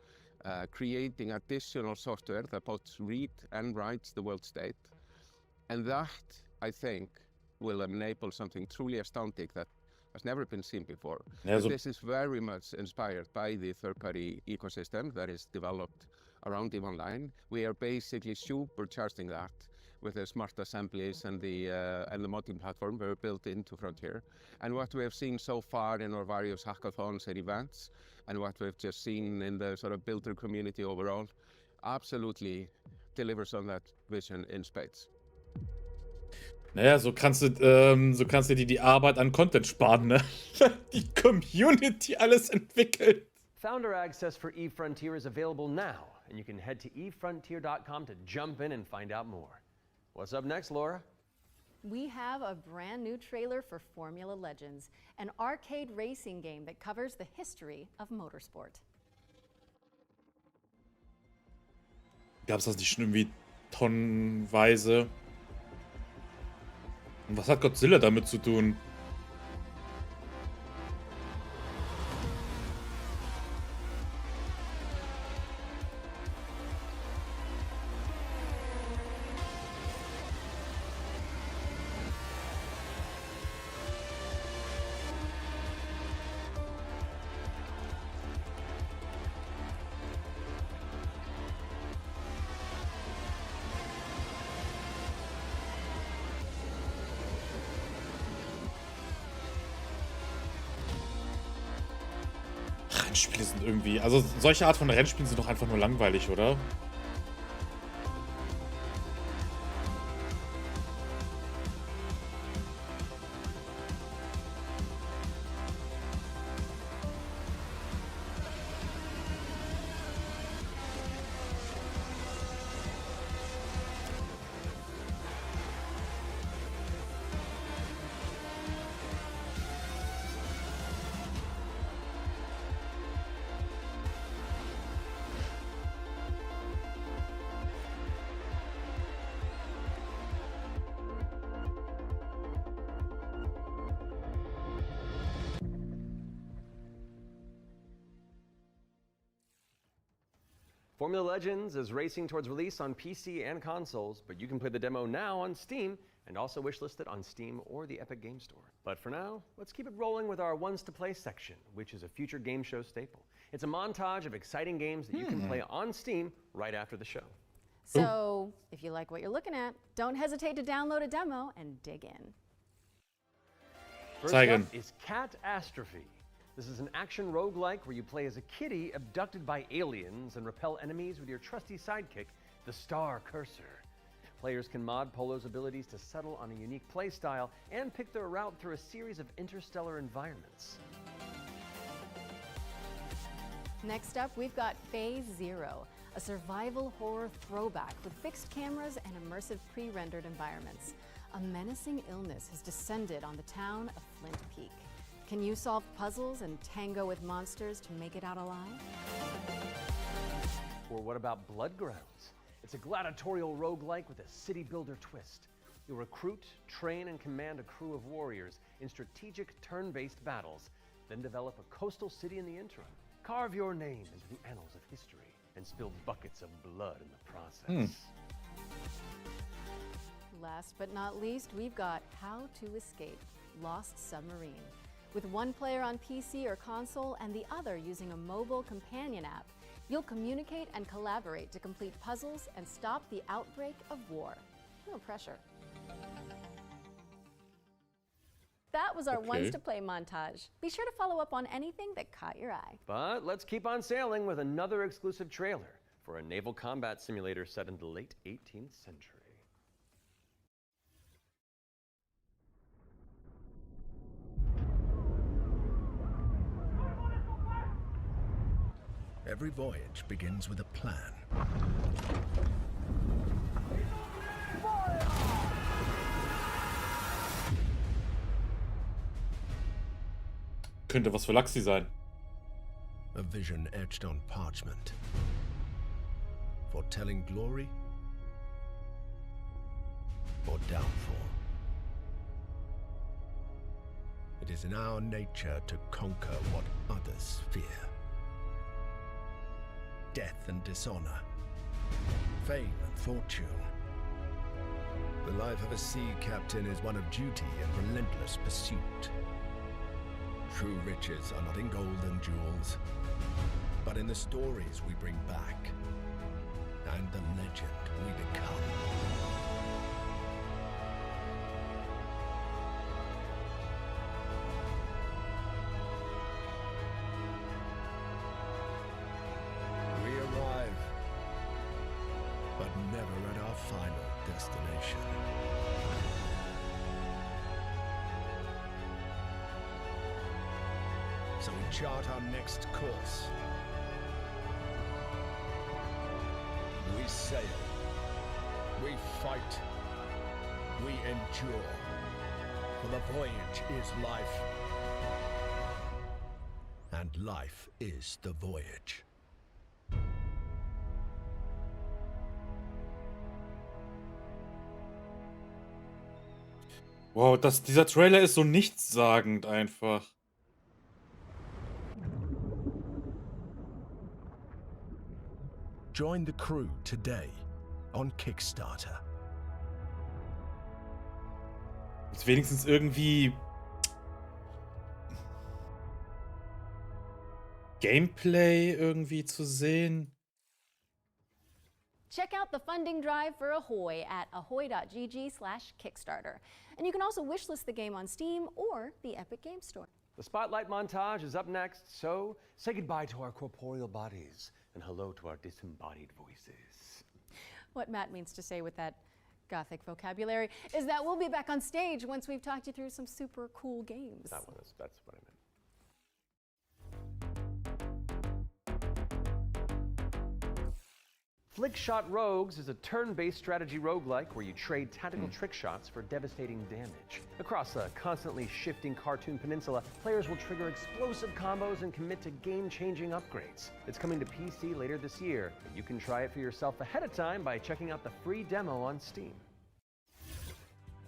Speaker 14: creating additional software that both read and writes the world state. And that, I think, will enable something truly astounding that has never been seen before.
Speaker 1: Yeah,
Speaker 14: This is very much inspired by the third-party ecosystem that is developed around Eve Online. We are basically supercharging that with the smart assemblies and the modding platform we're built into Frontier. And what we have seen so far in our various hackathons and events, and what we've just seen in the sort of builder community overall, absolutely delivers on that vision in spades.
Speaker 1: Naja, so kannst du dir die Arbeit an Content sparen, ne? Die Community alles entwickelt.
Speaker 2: Founder access for Eve Frontier is available now, and you can head to evefrontier.com to jump in and find out more. What's up next, Laura?
Speaker 3: We have a brand new trailer for Formula Legends, an arcade racing game that covers the history of motorsport.
Speaker 1: Gab's das nicht schon irgendwie tonnenweise? Und was hat Godzilla damit zu tun? Rennspiele sind irgendwie... Also solche Art von Rennspielen sind doch einfach nur langweilig, oder?
Speaker 2: Formula Legends is racing towards release on PC and consoles, but you can play the demo now on Steam and also wishlist it on Steam or the Epic Games Store. But for now, let's keep it rolling with our Ones to Play section, which is a future game show staple. It's a montage of exciting games that you can play on Steam right after the show.
Speaker 3: So, if you like what you're looking at, don't hesitate to download a demo and dig in.
Speaker 2: First up is Catastrophe. This is an action roguelike where you play as a kitty abducted by aliens and repel enemies with your trusty sidekick, the Star Cursor. Players can mod Polo's abilities to settle on a unique playstyle and pick their route through a series of interstellar environments.
Speaker 3: Next up, we've got Phase Zero, a survival horror throwback with fixed cameras and immersive pre-rendered environments. a menacing illness has descended on the town of Flint Peak. Can you solve puzzles and tango with monsters to make it out alive?
Speaker 2: Or what about Bloodgrounds? It's a gladiatorial roguelike with a city builder twist. You'll recruit, train, and command a crew of warriors in strategic turn-based battles, then develop a coastal city in the interim. Carve your name into the annals of history and spill buckets of blood in the process.
Speaker 3: Last but not least, we've got How to Escape: Lost Submarine. With one player on PC or console and the other using a mobile companion app, you'll communicate and collaborate to complete puzzles and stop the outbreak of war. No pressure. That was our Ones to Play montage. Be sure to follow up on anything that caught your eye.
Speaker 2: But let's keep on sailing with another exclusive trailer for a naval combat simulator set in the late 18th century.
Speaker 4: Every voyage begins with a plan.
Speaker 1: Könnte was für Laxi sein.
Speaker 4: A vision etched on parchment, foretelling glory or downfall. It is in our nature to conquer what others fear. Death and dishonor, fame and fortune. The life of a sea captain is one of duty and relentless pursuit. True riches are not in gold and jewels, but in the stories we bring back and the legend we become. We arrive, but never at our final destination. So we chart our next course. We sail. We fight. We endure. For the voyage is life. And life is the voyage.
Speaker 1: Wow, dieser Trailer ist so nichtssagend einfach.
Speaker 4: Join the crew today on Kickstarter.
Speaker 1: Ist wenigstens irgendwie Gameplay irgendwie zu sehen.
Speaker 3: Check out the funding drive for Ahoy at ahoy.gg/Kickstarter. And you can also wishlist the game on Steam or the Epic Games Store.
Speaker 2: The Spotlight montage is up next, so say goodbye to our corporeal bodies and hello to our disembodied voices.
Speaker 3: What Matt means to say with that gothic vocabulary is that we'll be back on stage once we've talked you through some super cool games.
Speaker 2: That's what I meant. Flickshot Rogues is a turn-based strategy roguelike where you trade tactical trick shots for devastating damage. Across a constantly shifting cartoon peninsula, players will trigger explosive combos and commit to game-changing upgrades. It's coming to PC later this year, but you can try it for yourself ahead of time by checking out the free demo on Steam.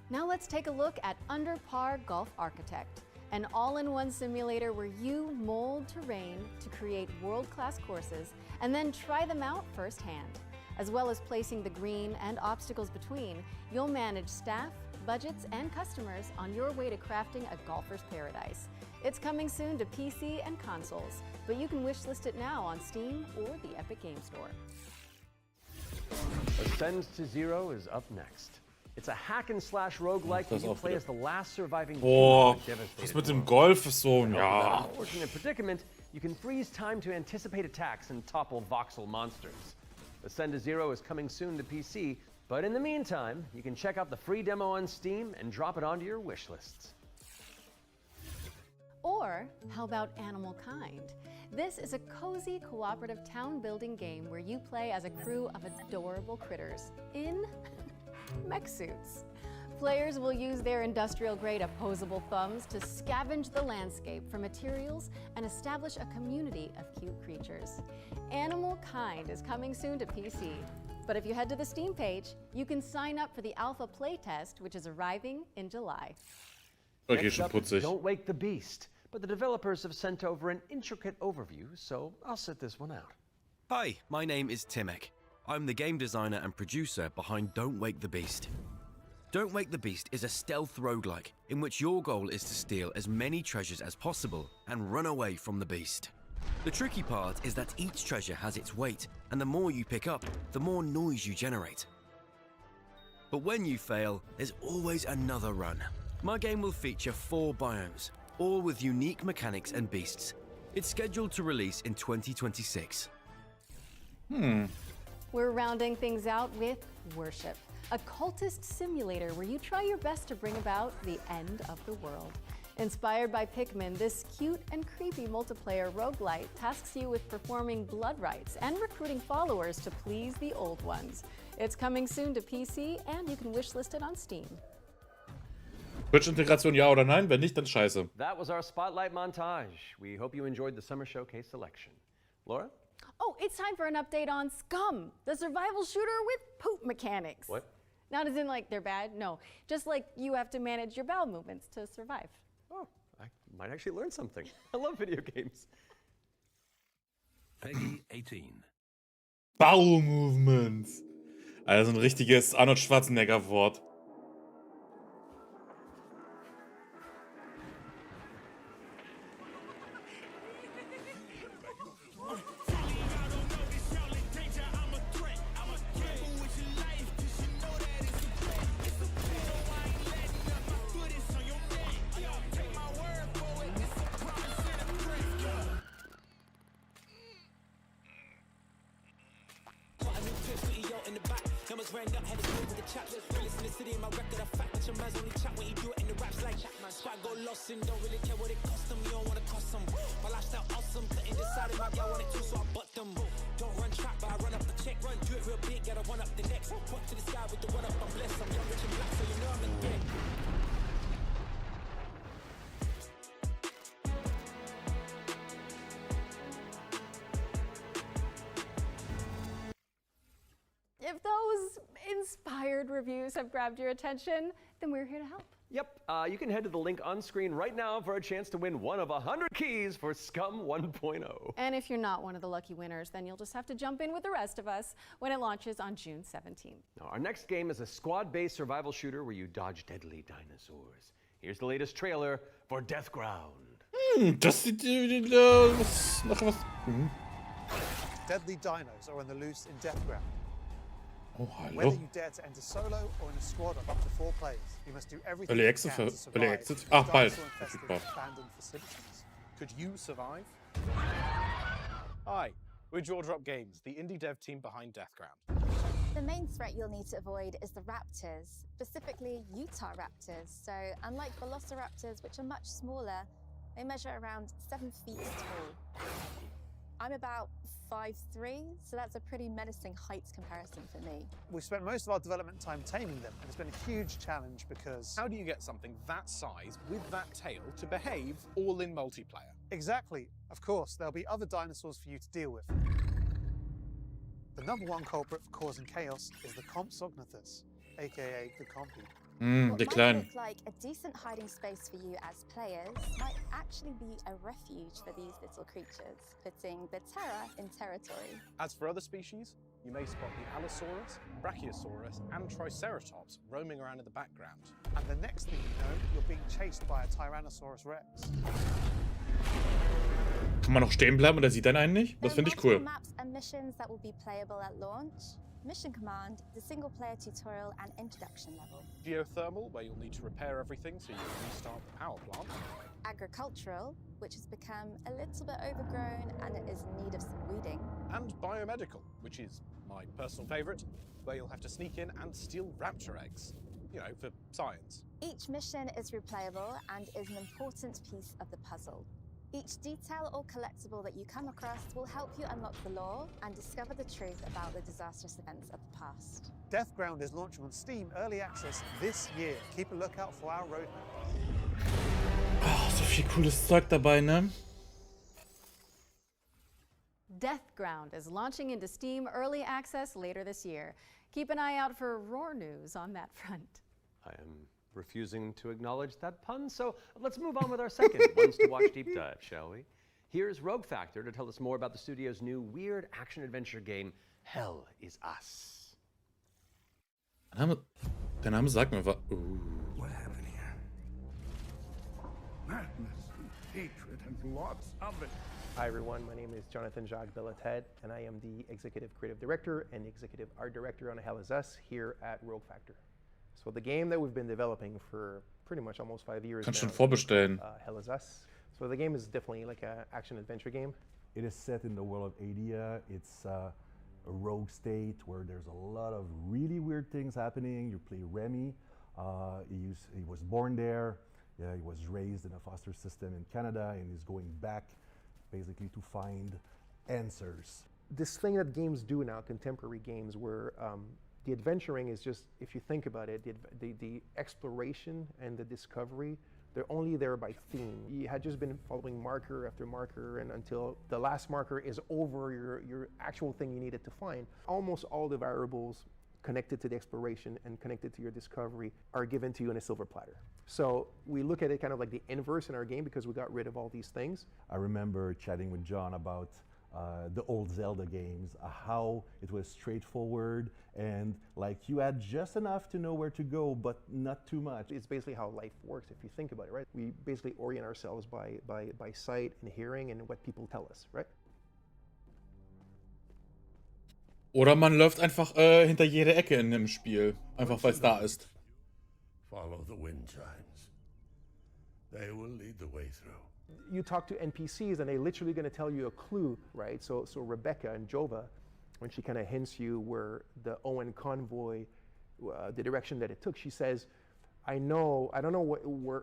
Speaker 3: Now let's take a look at Under Par Golf Architect, an all-in-one simulator where you mold terrain to create world-class courses and then try them out firsthand. As well as placing the green and obstacles between, you'll manage staff, budgets, and customers on your way to crafting a golfer's paradise. It's coming soon to PC and consoles, but you can wishlist it now on Steam or the Epic Games Store.
Speaker 2: Ascend to Zero is up next. It's a hack-and-slash roguelike where you play as the last surviving
Speaker 1: Boah,
Speaker 2: king of a devastated
Speaker 1: das mit dem
Speaker 2: world.
Speaker 1: Golf ist so,
Speaker 2: In
Speaker 1: ja.
Speaker 2: an unfortunate predicament, you can freeze time to anticipate attacks and topple voxel monsters. Ascend to Zero is coming soon to PC, but in the meantime, you can check out the free demo on Steam and drop it onto your wish lists.
Speaker 3: Or how about Animal Kind? This is a cozy cooperative town building game where you play as a crew of adorable critters in mech suits. Players will use their industrial-grade opposable thumbs to scavenge the landscape for materials and establish a community of cute creatures. Animal Kind is coming soon to PC. But if you head to the Steam page, you can sign up for the alpha playtest, which is arriving in July.
Speaker 1: Okay,
Speaker 2: Next
Speaker 1: schon
Speaker 2: up,
Speaker 1: putzig.
Speaker 2: Don't Wake the Beast. But the developers have sent over an intricate overview, so I'll sit this one out.
Speaker 6: Hi, my name is Timek. I'm the game designer and producer behind Don't Wake the Beast. Don't Wake the Beast is a stealth roguelike in which your goal is to steal as many treasures as possible and run away from the beast. The tricky part is that each treasure has its weight, and the more you pick up, the more noise you generate. But when you fail, there's always another run. My game will feature 4 biomes, all with unique mechanics and beasts. It's scheduled to release in 2026.
Speaker 3: We're rounding things out with Worship, a cultist simulator where you try your best to bring about the end of the world. Inspired by Pikmin, this cute and creepy multiplayer roguelite tasks you with performing blood rites and recruiting followers to please the old ones. It's coming soon to PC and you can wishlist it on Steam.
Speaker 1: Twitch-Integration ja oder nein? Wenn nicht, dann scheiße.
Speaker 2: That was our spotlight montage. We hope you enjoyed the Summer Showcase selection. Laura?
Speaker 3: Oh, it's time for an update on Scum, the survival shooter with poop mechanics.
Speaker 2: What?
Speaker 3: Not as in like they're bad, no. Just like you have to manage your bowel movements to survive.
Speaker 2: Oh, I might actually learn something. I love video games.
Speaker 8: Peggy 18.
Speaker 1: Bowel Movements. Also ein richtiges Arnold Schwarzenegger-Wort.
Speaker 3: If those inspired reviews have grabbed your attention, then we're here to help.
Speaker 2: Yep, you can head to the link on screen right now for a chance to win one of 100 keys for Scum 1.0.
Speaker 3: And if you're not one of the lucky winners, then you'll just have to jump in with the rest of us when it launches on June 17th.
Speaker 2: Now, our next game is a squad-based survival shooter where you dodge deadly dinosaurs. Here's the latest trailer for Death Ground.
Speaker 1: Das sieht nach was.
Speaker 11: Deadly dinos are on the loose in Death Ground.
Speaker 1: Oh,
Speaker 11: Whether
Speaker 1: hallo.
Speaker 11: you dare to enter solo or in a squad of up to 4 players, you must do everything
Speaker 1: Early
Speaker 11: you
Speaker 1: exit
Speaker 11: can
Speaker 1: für
Speaker 11: to survive
Speaker 1: Early Exit.
Speaker 11: the
Speaker 1: Ach, bald.
Speaker 11: dinosaur-infested
Speaker 1: Verfügbar.
Speaker 11: abandoned facilities.
Speaker 12: Could you survive? Hi, we're Jaw Drop Games, the indie dev team behind Death Ground.
Speaker 24: The main threat you'll need to avoid is the raptors, specifically Utah raptors. So unlike velociraptors, which are much smaller, they measure around 7 feet tall. I'm about 5'3", so that's a pretty menacing height comparison for me.
Speaker 11: We've spent most of our development time taming them, and it's been a huge challenge because...
Speaker 12: How do you get something that size with that tail to behave all in multiplayer?
Speaker 11: Exactly. Of course, there'll be other dinosaurs for you to deal with. The #1 culprit for causing chaos is the Compsognathus, aka the Compy.
Speaker 24: What
Speaker 1: der
Speaker 24: might
Speaker 1: Kleine.
Speaker 24: look like a decent hiding space for you as players might actually be a refuge for these little creatures, putting the terror in territory.
Speaker 12: As for other species, you may spot the Allosaurus, Brachiosaurus, and Triceratops roaming around in the background.
Speaker 11: And the next thing you know, you're being chased by a Tyrannosaurus Rex.
Speaker 1: Kann man noch stehen bleiben und er sieht dann einen nicht? Das finde ich cool.
Speaker 24: Maps and missions that will be playable at launch. Mission Command, the single-player tutorial and introduction level.
Speaker 12: Geothermal, where you'll need to repair everything so you can restart the power plant.
Speaker 24: Agricultural, which has become a little bit overgrown and it is in need of some weeding.
Speaker 12: And biomedical, which is my personal favourite, where you'll have to sneak in and steal raptor eggs. You know, for science.
Speaker 24: Each mission is replayable and is an important piece of the puzzle. Each detail or collectible that you come across will help you unlock the lore and discover the truth about the disastrous events of the past.
Speaker 11: Deathground is launching on Steam Early Access this year. Keep a lookout for our roadmap.
Speaker 1: Oh, so viel cooles Zeug dabei, ne?
Speaker 3: Deathground is launching into Steam Early Access later this year. Keep an eye out for roar news on that front.
Speaker 2: I am refusing to acknowledge that pun, so let's move on with our second Ones to Watch deep dive, shall we? Here's Rogue Factor to tell us more about the studio's new weird action-adventure game, Hell is Us.
Speaker 1: Der Name sagt mir was.
Speaker 9: What happened here? Madness, hatred, and lots of it.
Speaker 13: Hi everyone, my name is Jonathan Jacques Belated, and I am the Executive Creative Director and Executive Art Director on Hell is Us here at Rogue Factor. So the game that we've been developing for pretty much almost 5 years
Speaker 1: Kannst
Speaker 13: now,
Speaker 1: schon vorbestellen.
Speaker 13: Hell is Us. So the game is definitely like an action-adventure game.
Speaker 15: It is set in the world of Adia. It's a rogue state where there's a lot of really weird things happening. You play Remy. He was born there. Yeah, he was raised in a foster system in Canada, and he's going back basically to find answers.
Speaker 13: This thing that games do now, contemporary games, where the adventuring is just, if you think about it, the exploration and the discovery, they're only there by theme. You had just been following marker after marker, and until the last marker is over your actual thing you needed to find. Almost all the variables connected to the exploration and connected to your discovery are given to you in a silver platter. So we look at it kind of like the inverse in our game because we got rid of all these things.
Speaker 15: I remember chatting with John about the old Zelda games, how it was straightforward and like you had just enough to know where to go, but not too much.
Speaker 13: It's basically how life works if you think about it, right? We basically orient ourselves by sight and hearing and what people tell us, right?
Speaker 1: Oder man läuft einfach hinter jede Ecke in dem Spiel. Einfach weil es da ist.
Speaker 8: Follow the wind chimes. They will lead the way through.
Speaker 13: You talk to NPCs and they're literally going to tell you a clue, right? So Rebecca and Jova, when she kind of hints you where the Owen convoy, the direction that it took, she says, I don't know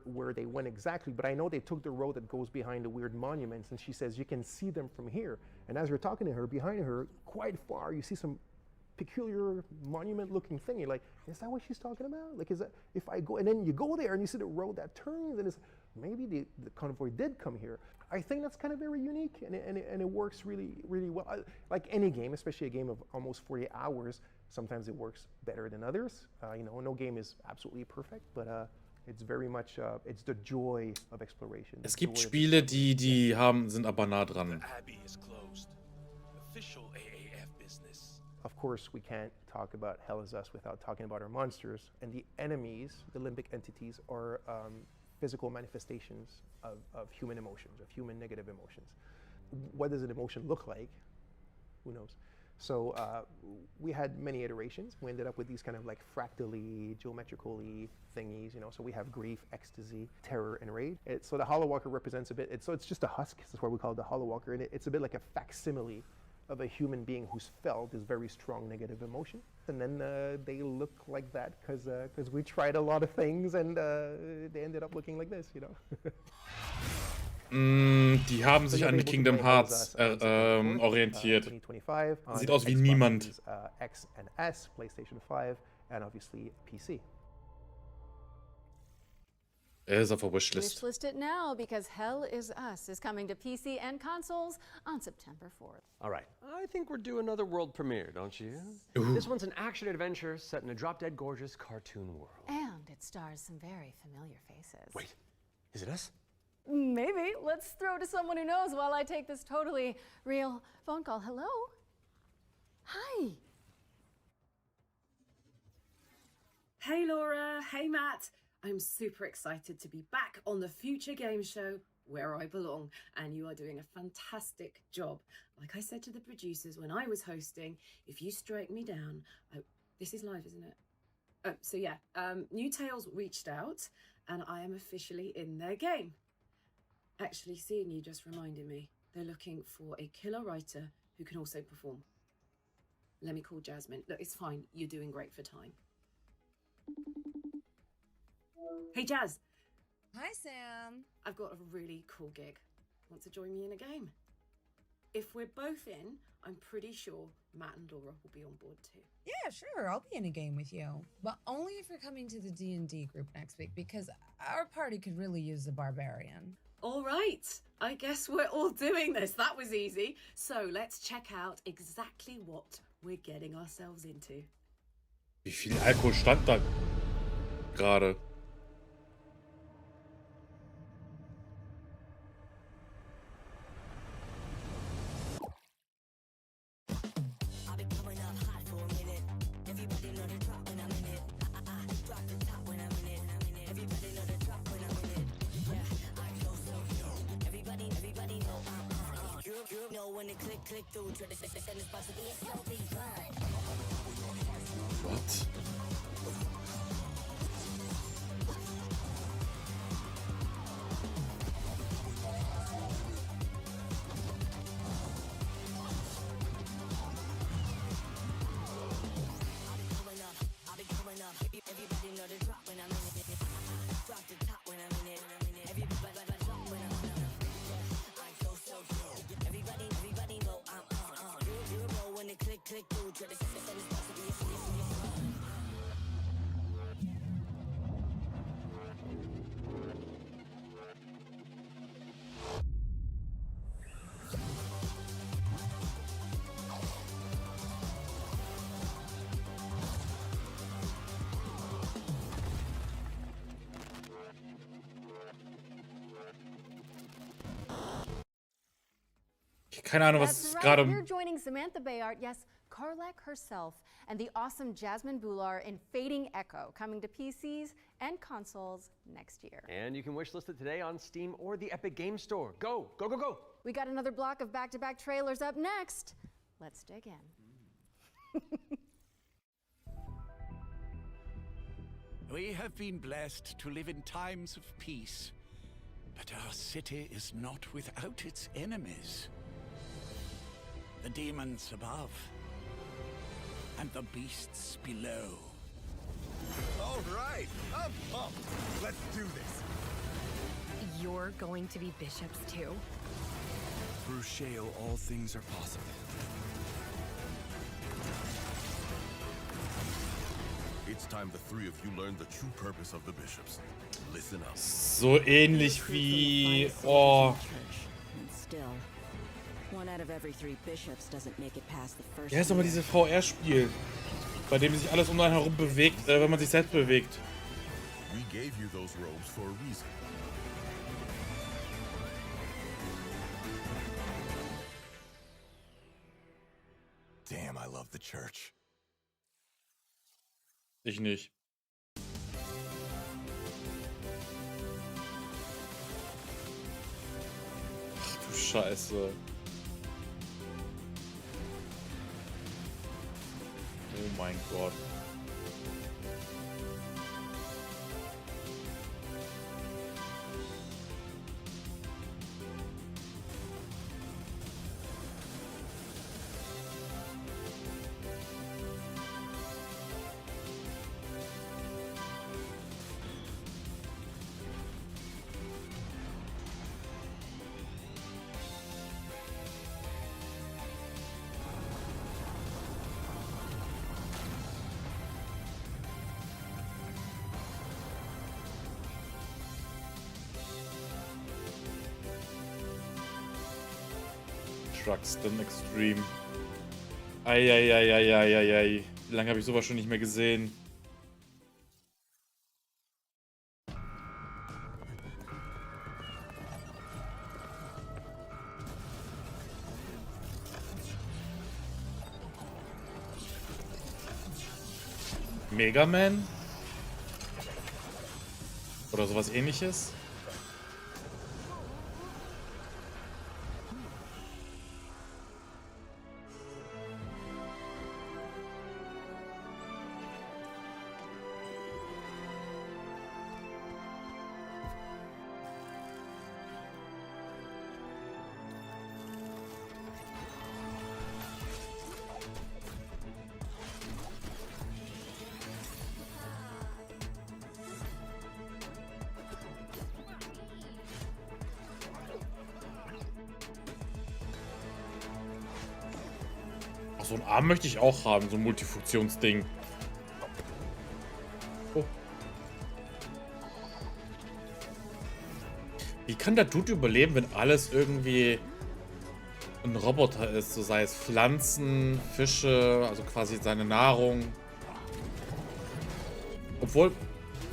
Speaker 13: where they went exactly, but I know they took the road that goes behind the weird monuments. And she says, you can see them from here. And as you're talking to her, behind her, quite far, you see some peculiar monument-looking thing. You're like, is that what she's talking about? Like, is that, if I go, and then you go there and you see the road that turns, and it's, maybe the convoy did come here. I think that's kind of very unique, and it works really, really well. Like any game, especially a game of almost 40 hours, sometimes it works better than others. No game is absolutely perfect, but it's very much, it's the joy of exploration.
Speaker 1: Es gibt Spiele, die sind aber nah dran.
Speaker 8: Abbey is closed. Official AAF business.
Speaker 13: Of course, we can't talk about Hell is Us without talking about our monsters, and the enemies, the limbic entities, are physical manifestations of human emotions, of human negative emotions. What does an emotion look like? Who knows? So we had many iterations. We ended up with these kind of like fractally, geometrically thingies, So we have grief, ecstasy, terror, and rage. So the Hollow Walker represents a bit, it's just a husk. That's why we call it the Hollow Walker. And it's a bit like a facsimile of a human being who's felt this very strong negative emotion. And then they look like that because we tried a lot of things and they ended up looking like this,
Speaker 1: Die haben sich an Kingdom Hearts orientiert. Sieht aus wie niemand.
Speaker 13: X and S, PlayStation 5, and obviously PC.
Speaker 1: Is auf der Wishlist.
Speaker 3: Wishlist it now because Hell is Us is coming to PC and consoles on September 4th.
Speaker 2: All right, I think we're due another world premiere, don't you?
Speaker 1: Ooh.
Speaker 2: This one's an action-adventure set in a drop-dead gorgeous cartoon world.
Speaker 3: And it stars some very familiar faces.
Speaker 2: Wait, is it us?
Speaker 3: Maybe. Let's throw to someone who knows while I take this totally real phone call. Hello? Hi.
Speaker 16: Hey Laura, hey Matt. I'm super excited to be back on the Future Game Show where I belong, and you are doing a fantastic job. Like I said to the producers when I was hosting, if you strike me down, this is live, isn't it? Oh, so yeah, New Tales reached out and I am officially in their game. Actually, seeing you just reminded me, they're looking for a killer writer who can also perform. Let me call Jasmine. Look, it's fine. You're doing great for time. Hey, Jazz.
Speaker 17: Hi, Sam.
Speaker 16: I've got a really cool gig. want to join me in a game? If we're both in, I'm pretty sure Matt and Laura will be on board too.
Speaker 17: Yeah, sure, I'll be in a game with you. But only if you're coming to the D&D group next week, because our party could really use a barbarian.
Speaker 16: All right, I guess we're all doing this. That was easy. So let's check out exactly what we're getting ourselves into.
Speaker 1: Wie viel Alkohol stand da gerade? What? Keine Ahnung, was
Speaker 3: That's
Speaker 1: ist
Speaker 3: right.
Speaker 1: gerade.
Speaker 3: We're joining Samantha Bayard, yes, Karlak herself, and the awesome Jasmine Bular in Fading Echo, coming to PCs and consoles next year.
Speaker 2: And you can wishlist it today on Steam or the Epic Game Store. Go, go, go, go!
Speaker 3: We got another block of back-to-back trailers up next. Let's dig in.
Speaker 18: We have been blessed to live in times of peace, but our city is not without its enemies. The demons above, and the beasts below.
Speaker 9: All right, I'm pumped. Let's do this.
Speaker 19: You're going to be bishops too?
Speaker 20: Through Shale, all things are possible.
Speaker 8: It's time the three of you learn the true purpose of the bishops. Listen up.
Speaker 1: So ähnlich wie. Oh.
Speaker 25: Still, one out of every 3 bishops doesn't make it past the first.
Speaker 1: Ja, ist aber dieses VR-Spiel, bei dem sich alles um einen herum bewegt, wenn man sich selbst bewegt.
Speaker 8: We gave you those robes for a reason.
Speaker 20: Damn, I love the church.
Speaker 1: Ich nicht. Ach du Scheiße. Oh mein Gott. Truxton Extreme. Eieieiei. Wie lange habe ich sowas schon nicht mehr gesehen? Mega Man? Oder sowas ähnliches? so einen Arm möchte ich auch haben, so ein Multifunktionsding. Oh. Wie kann der Dude überleben, wenn alles irgendwie ein Roboter ist? So sei es Pflanzen, Fische, also quasi seine Nahrung. Obwohl,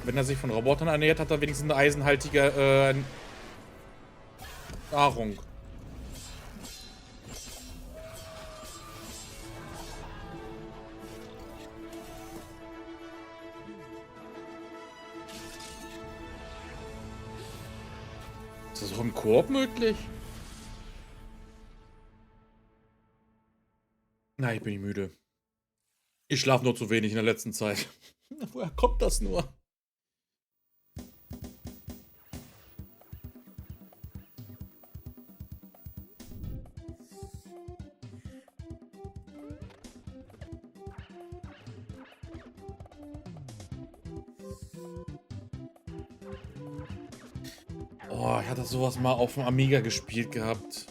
Speaker 1: wenn er sich von Robotern ernährt, hat er wenigstens eine eisenhaltige Nahrung. Ist das auch im Koop möglich? Na, ich bin nicht müde. Ich schlafe nur zu wenig in der letzten Zeit. Woher kommt das nur? Oh, ich hatte sowas mal auf dem Amiga gespielt gehabt.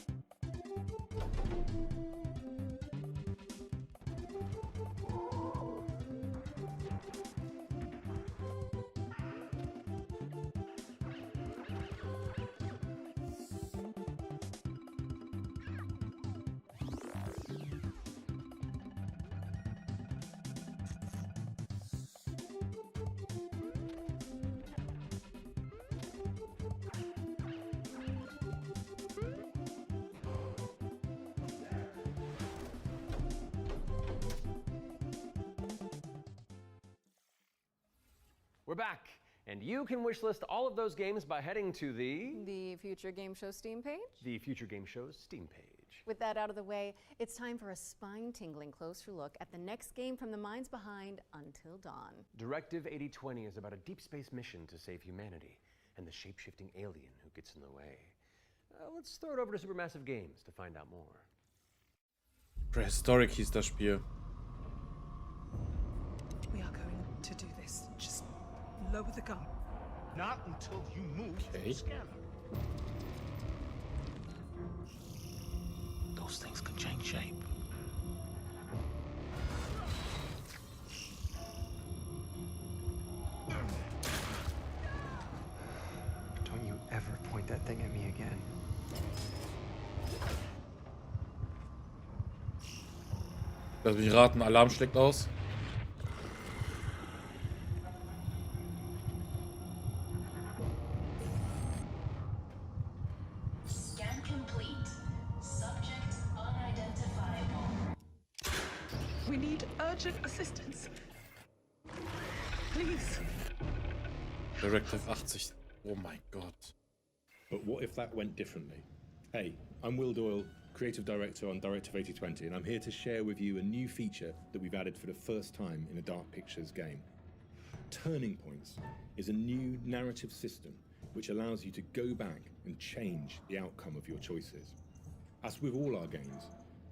Speaker 2: We're back, and you can wishlist all of those games by heading to
Speaker 3: The Future Game Show Steam page?
Speaker 2: the Future Game Show's Steam page.
Speaker 3: With that out of the way, it's time for a spine-tingling closer look at the next game from the minds behind Until Dawn.
Speaker 2: Directive 8020 is about a deep space mission to save humanity and the shape-shifting alien who gets in the way. Let's throw it over to Supermassive Games to find out more.
Speaker 1: Prehistoric hieß das Spiel.
Speaker 5: We are going to do this. Just lower the gun.
Speaker 8: Not until you move
Speaker 1: Okay.
Speaker 8: the scanner.
Speaker 10: Those things can change shape.
Speaker 21: Don't you ever point that thing at me again.
Speaker 1: Lass mich raten, Alarm schlägt aus.
Speaker 22: Scan complete. Subject unidentifiable.
Speaker 5: We need urgent assistance. Please.
Speaker 1: Directive 80. Oh mein Gott.
Speaker 23: But what if that went differently? Hey, I'm Will Doyle, Creative Director on Directive 8020, and I'm here to share with you a new feature that we've added for the first time in a Dark Pictures game. Turning Points is a new narrative system which allows you to go back and change the outcome of your choices. As with all our games,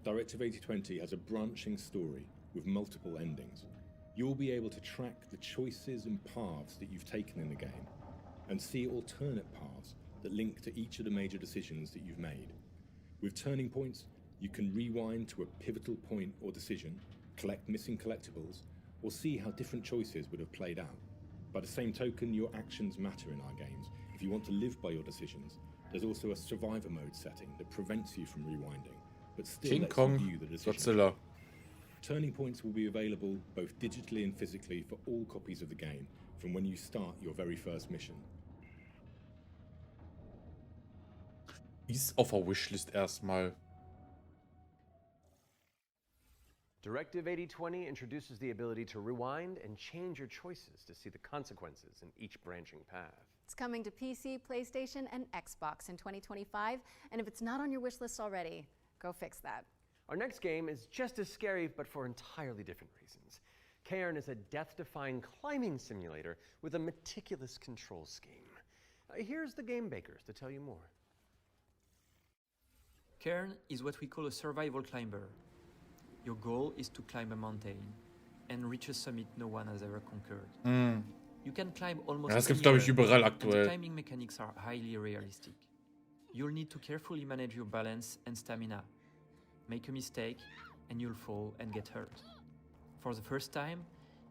Speaker 23: Directive 8020 has a branching story with multiple endings. You'll be able to track the choices and paths that you've taken in the game and see alternate paths that link to each of the major decisions that you've made. With Turning Points, you can rewind to a pivotal point or decision, collect missing collectibles, or see how different choices would have played out. By the same token, your actions matter in our games. If you want to live by your decisions, there's also a survivor mode setting that prevents you from rewinding, but still
Speaker 1: King
Speaker 23: lets
Speaker 1: Kong,
Speaker 23: you view the decision.
Speaker 1: Godzilla.
Speaker 23: Turning Points will be available both digitally and physically for all copies of the game from when you start your very first mission.
Speaker 1: Ist auf der Wishlist erstmal.
Speaker 2: Directive 8020 introduces the ability to rewind and change your choices to see the consequences in each branching path.
Speaker 3: It's coming to PC, PlayStation, and Xbox in 2025, and if it's not on your wish list already, go fix that.
Speaker 2: Our next game is just as scary, but for entirely different reasons. Cairn is a death-defying climbing simulator with a meticulous control scheme. Here's the game bakers to tell you more.
Speaker 26: Cairn is what we call a survival climber. Your goal is to climb a mountain and reach a summit no one has ever conquered.
Speaker 1: Mm.
Speaker 26: You can climb almost
Speaker 1: Ja, das gibt's, glaube ich, überall
Speaker 26: and the
Speaker 1: aktuell.
Speaker 26: climbing mechanics are highly realistic. You'll need to carefully manage your balance and stamina. Make a mistake and you'll fall and get hurt. For the first time,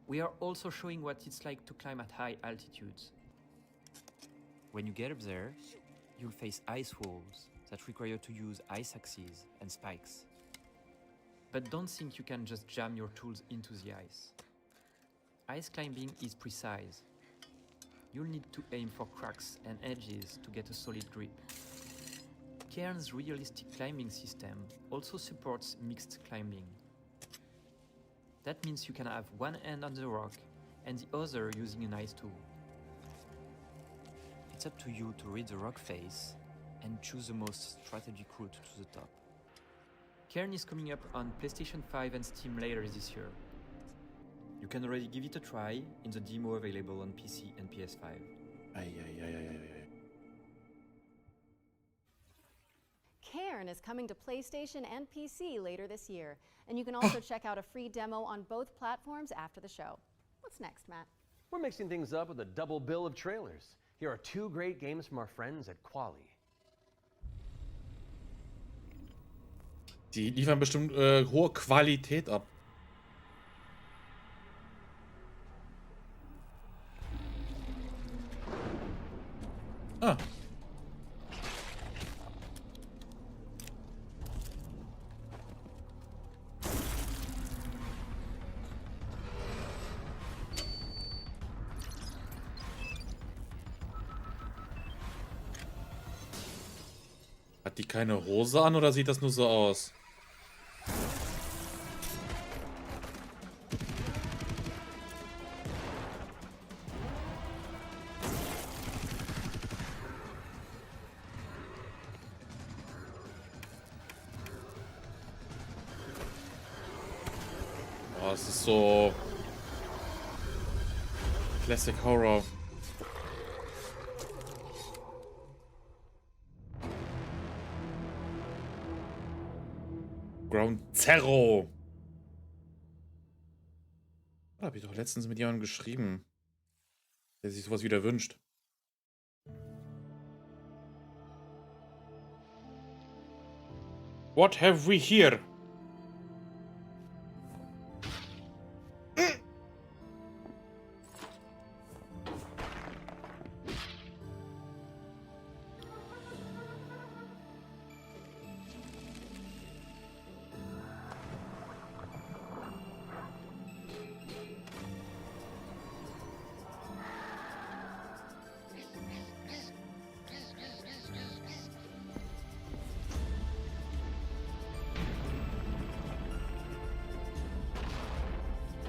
Speaker 26: we are also showing what it's like to climb at high altitudes. When you get up there, you'll face ice walls that require you to use ice axes and spikes. But don't think you can just jam your tools into the ice. Ice climbing is precise. You'll need to aim for cracks and edges to get a solid grip. Cairn's realistic climbing system also supports mixed climbing. That means you can have one hand on the rock and the other using an ice tool. It's up to you to read the rock face and choose the most strategic route to the top. Cairn is coming up on PlayStation 5 and Steam later this year. You can already give it a try in the demo available on PC and PS5.
Speaker 3: Cairn is coming to PlayStation and PC later this year, and you can also check out a free demo on both platforms after the show. What's next, Matt?
Speaker 2: We're mixing things up with a double bill of trailers. Here are two great games from our friends at Quali.
Speaker 1: Die liefern bestimmt hohe Qualität ab. Ah. Hat die keine Hose an oder sieht das nur so aus? Oh, es ist so Classic Horror. Ground Zero. Da habe ich doch letztens mit jemandem geschrieben, der sich sowas wieder wünscht. What have we here?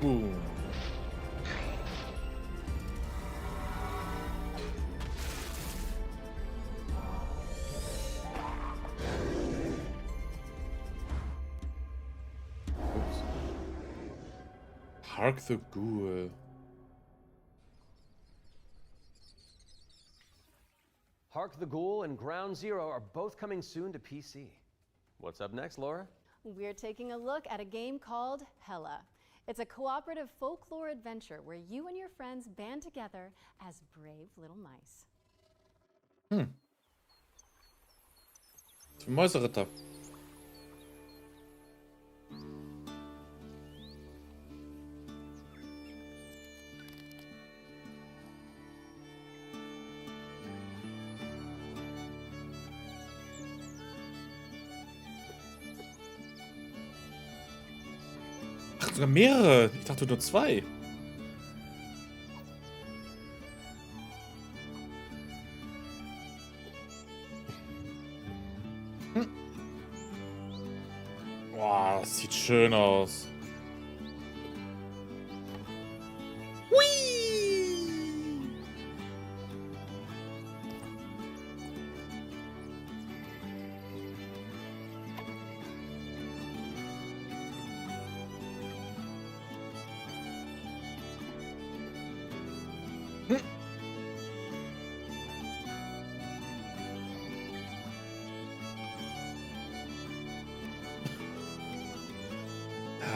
Speaker 1: Boom. Oops. Hark the Ghoul.
Speaker 2: Hark the Ghoul and Ground Zero are both coming soon to PC. What's up next, Laura?
Speaker 3: We're taking a look at a game called Hella. It's a cooperative folklore adventure where you and your friends band together as brave little mice.
Speaker 1: Mäuseritter. Ach, sogar mehrere. Ich dachte nur zwei. Boah, das sieht schön aus.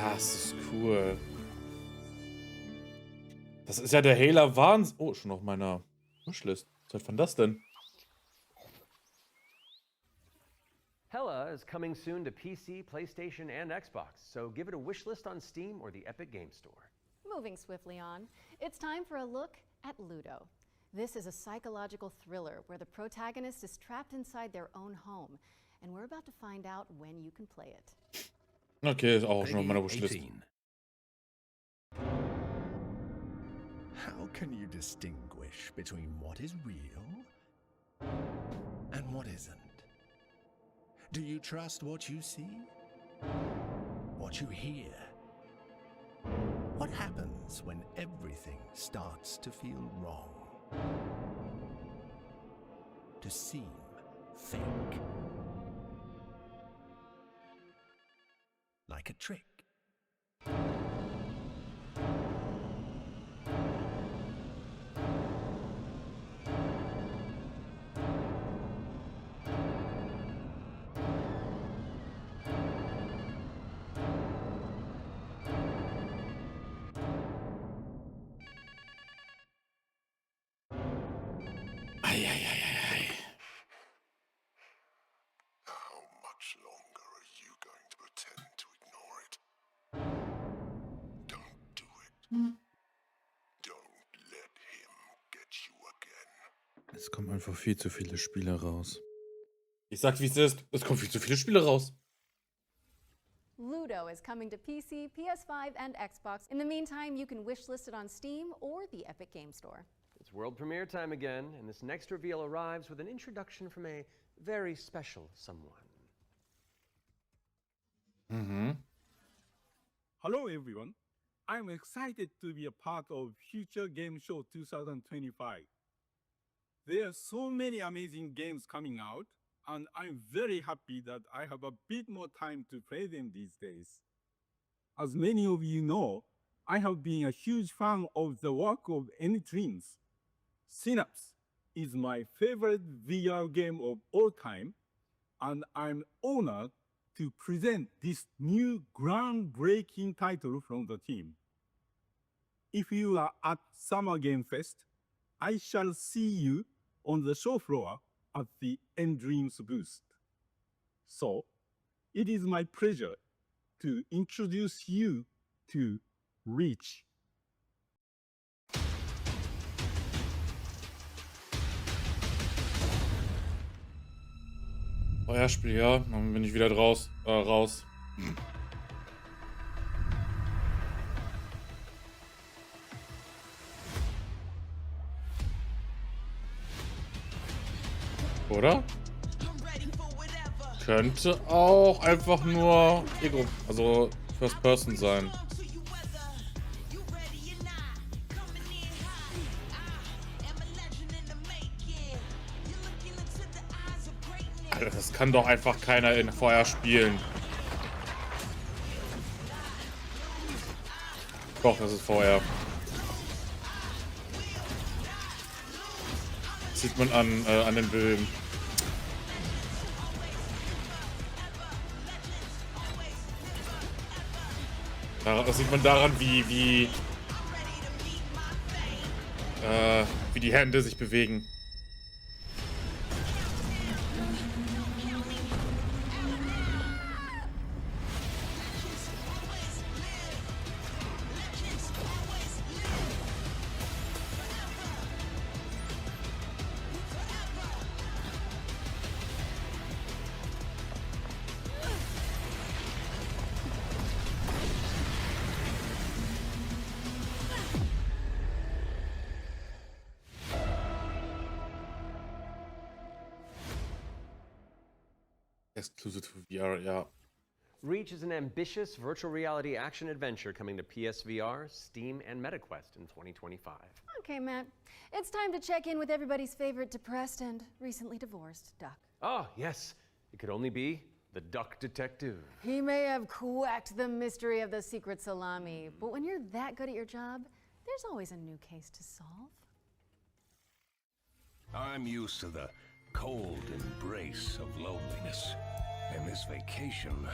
Speaker 1: Das ist cool. Das ist ja der Hailer Wahnsinn. Oh, schon auf meiner Wishlist. Was war das denn?
Speaker 2: Hella Immer is coming soon to PC, PlayStation, and Xbox, so give it a wish list on Steam or the Epic Game Store.
Speaker 3: Moving swiftly on, it's time for a look at Ludo. This is a psychological thriller where the protagonist is trapped inside their own home, and we're about to find out when you can play it.
Speaker 1: Okay, ist auch schon auf meiner Wishlist.
Speaker 4: How can you distinguish between what is real and what isn't? Do you trust what you see? What you hear? What happens when everything starts to feel wrong? To seem fake? Like a trick?
Speaker 8: How much longer are you going to pretend to ignore it? Don't do it. Don't let him get you again.
Speaker 1: Es kommen einfach viel zu viele Spiele raus. Ich sag, wie es ist. Es kommen viel zu viele Spiele raus.
Speaker 3: Ludo is coming to PC, PS5, and Xbox. In the meantime, you can wishlist it on Steam or the Epic Game Store.
Speaker 2: It's world premiere time again, and this next reveal arrives with an introduction from a very special someone.
Speaker 6: Hello everyone. I'm excited to be a part of Future Game Show 2025. There are so many amazing games coming out, and I'm very happy that I have a bit more time to play them these days. As many of you know, I have been a huge fan of the work of N-Dreams. Synapse is my favorite VR game of all time, and I'm honored to present this new groundbreaking title from the team. If you are at Summer Game Fest, I shall see you on the show floor at the N-Dreams booth. So, it is my pleasure to introduce you to Reach.
Speaker 1: Feuerspiel, ja. Dann bin ich wieder raus. Oder? Könnte auch einfach nur Ego, also First Person sein. Alter, das kann doch einfach keiner in Feuer spielen. Doch, das ist Feuer. Das sieht man an den Bildern. Das sieht man daran, wie die Hände sich bewegen. Exclusive to VR, yeah.
Speaker 2: Reach is an ambitious virtual reality action adventure coming to PSVR, Steam, and MetaQuest in 2025.
Speaker 3: Okay, Matt, it's time to check in with everybody's favorite depressed and recently divorced duck.
Speaker 2: Ah, yes. It could only be the Duck Detective.
Speaker 3: He may have cracked the mystery of the secret salami, but when you're that good at your job, there's always a new case to solve.
Speaker 7: I'm used to the cold embrace of loneliness, and this vacation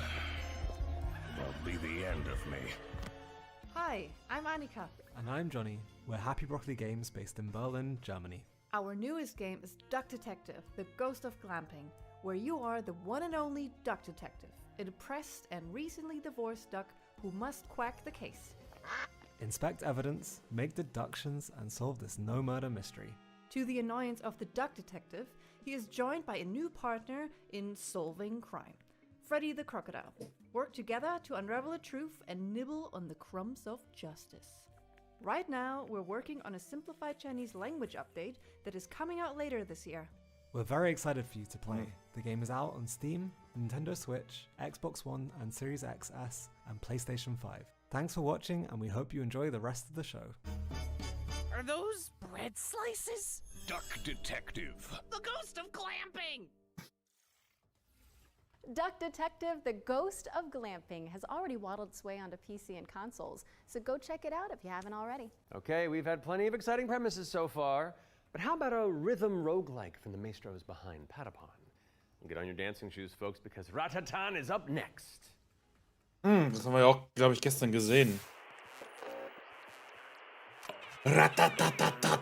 Speaker 7: will be the end of me.
Speaker 10: Hi, I'm Annika.
Speaker 12: And I'm Johnny. We're Happy Broccoli Games based in Berlin, Germany.
Speaker 10: Our newest game is Duck Detective, The Ghost of Glamping. where you are the one and only duck detective, a depressed and recently divorced duck who must quack the case.
Speaker 12: Inspect evidence, make deductions, and solve this no-murder mystery.
Speaker 10: To the annoyance of the duck detective, he is joined by a new partner in solving crime, Freddy the Crocodile. Work together to unravel the truth and nibble on the crumbs of justice. Right now, we're working on a simplified Chinese language update that is coming out later this year.
Speaker 12: We're very excited for you to play. The game is out on Steam, Nintendo Switch, Xbox One and Series XS, and PlayStation 5. Thanks for watching, and we hope you enjoy the rest of the show.
Speaker 11: Are those bread slices?
Speaker 7: Duck Detective.
Speaker 11: The ghost of glamping!
Speaker 3: Duck Detective, the Ghost of Glamping, has already waddled its way onto PC and consoles, so go check it out if you haven't already.
Speaker 2: Okay, we've had plenty of exciting premises so far, but how about a rhythm roguelike from the maestros behind Patapon? Get on your dancing shoes, folks, because Ratatan is up next.
Speaker 1: Das haben wir ja auch, glaube ich, gestern gesehen. Ratatatata.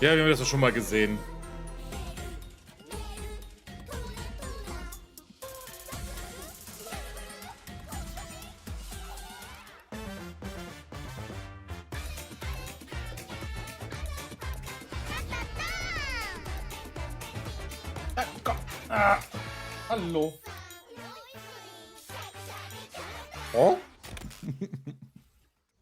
Speaker 1: Ja, wir haben das doch schon mal gesehen. Hallo. Oh?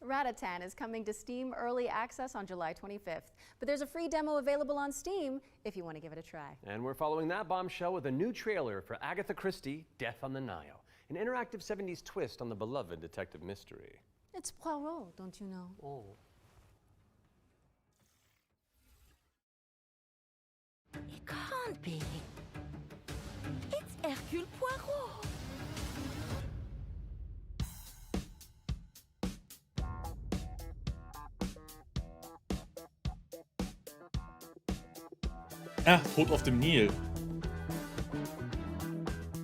Speaker 3: Ratatan is coming to Steam Early Access on July 25th, but there's a free demo available on Steam if you want to give it a try.
Speaker 2: And we're following that bombshell with a new trailer for Agatha Christie, Death on the Nile, an interactive 70s twist on the beloved detective mystery.
Speaker 3: It's Poirot, don't you know?
Speaker 2: Oh.
Speaker 13: It can't be. It's Hercule Poirot.
Speaker 1: Tod auf dem Nil.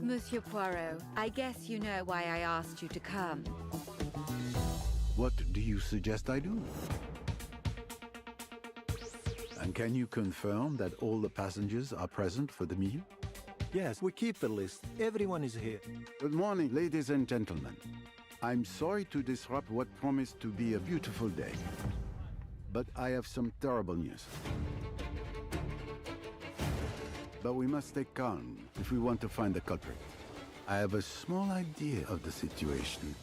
Speaker 13: Monsieur Poirot, I guess you know why I asked you to come.
Speaker 14: What do you suggest I do? And can you confirm that all the passengers are present for the meal?
Speaker 15: Yes, we keep the list. Everyone is here.
Speaker 14: Good morning, ladies and gentlemen. I'm sorry to disrupt what promised to be a beautiful day, but I have some terrible news. But we must stay calm if we want to find the culprit. I have a small idea of the situation.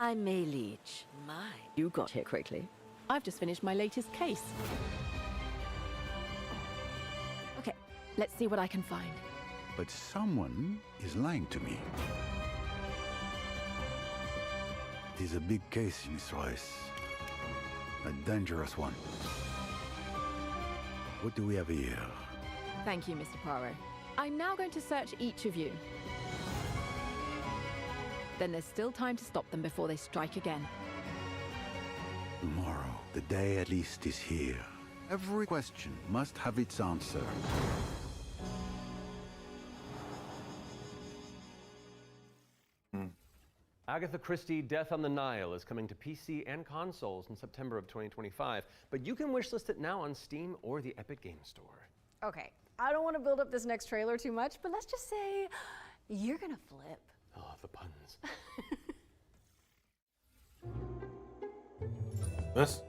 Speaker 13: I'm May Leach. My, you got here quickly.
Speaker 17: I've just finished my latest case. Okay, let's see what I can find.
Speaker 14: But someone is lying to me. It is a big case, Miss Royce. A dangerous one. What do we have here?
Speaker 17: Thank you, Mr. Poirot. I'm now going to search each of you. Then there's still time to stop them before they strike again.
Speaker 14: Tomorrow, the day at least is here. Every question must have its answer.
Speaker 2: Agatha Christie Death on the Nile is coming to PC and consoles in September of 2025, but you can wishlist it now on Steam or the Epic Game Store.
Speaker 3: Okay, I don't want to build up this next trailer too much, but let's just say you're gonna flip.
Speaker 2: Oh, the puns.
Speaker 1: Was?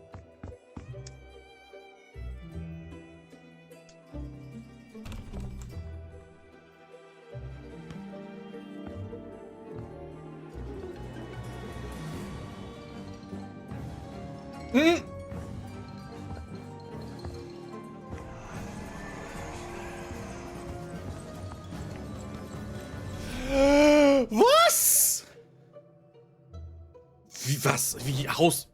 Speaker 1: Was? Wie was? Wie Haus?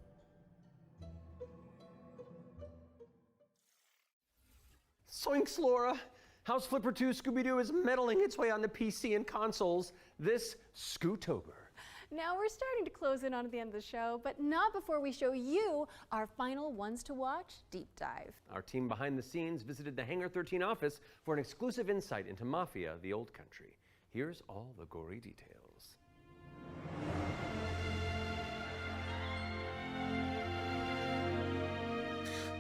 Speaker 2: Zoinks, Laura! House Flipper 2 Scooby-Doo is meddling its way onto PC and consoles this Scootober.
Speaker 3: Now we're starting to close in on the end of the show, but not before we show you our final ones to watch deep dive.
Speaker 2: Our team behind the scenes visited the Hangar 13 office for an exclusive insight into Mafia: The Old Country. Here's all the gory details.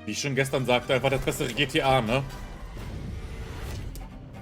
Speaker 1: Wie ich schon gestern sagte, einfach das bessere GTA, ne?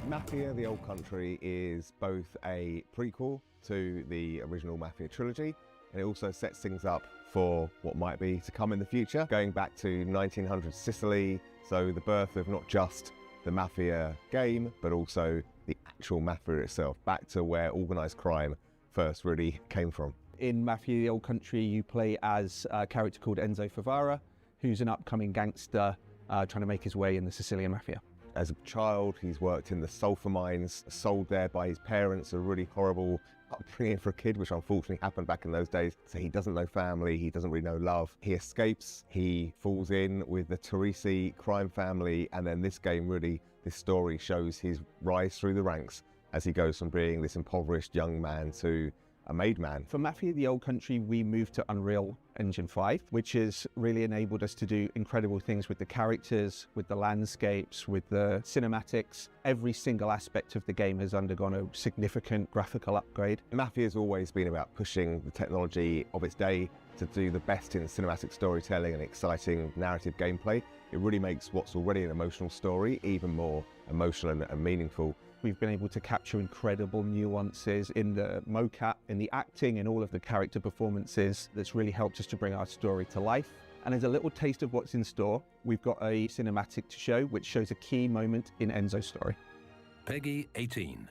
Speaker 9: Mafia: The Old Country is both a prequel to the original Mafia trilogy, and it also sets things up for what might be to come in the future, going back to 1900 Sicily, so the birth of not just the Mafia game, but also the actual Mafia itself, back to where organised crime first really came from.
Speaker 16: In Mafia: The Old Country, you play as a character called Enzo Favara, who's an upcoming gangster trying to make his way in the Sicilian Mafia.
Speaker 9: As a child, he's worked in the sulfur mines, sold there by his parents, a really horrible upbringing for a kid, which unfortunately happened back in those days. So he doesn't know family, he doesn't really know love. He escapes, he falls in with the Teresi crime family, and then this game really, this story shows his rise through the ranks as he goes from being this impoverished young man to a made man.
Speaker 16: For Mafia: The Old Country, we moved to Unreal Engine 5, which has really enabled us to do incredible things with the characters, with the landscapes, with the cinematics. Every single aspect of the game has undergone a significant graphical upgrade.
Speaker 9: Mafia has always been about pushing the technology of its day to do the best in cinematic storytelling and exciting narrative gameplay. It really makes what's already an emotional story even more emotional and meaningful.
Speaker 16: We've been able to capture incredible nuances in the mocap, in the acting, in all of the character performances. That's really helped us to bring our story to life. And as a little taste of what's in store, we've got a cinematic to show, which shows a key moment in Enzo's story.
Speaker 7: Peggy 18.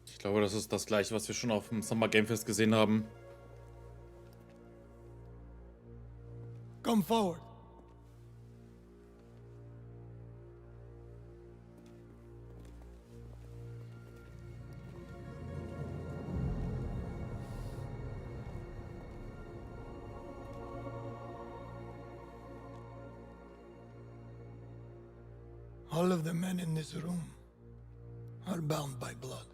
Speaker 1: Ich glaube, das ist das gleiche, was wir schon auf dem Summer Game Fest gesehen haben.
Speaker 4: Come forward. All of the men in this room are bound by blood.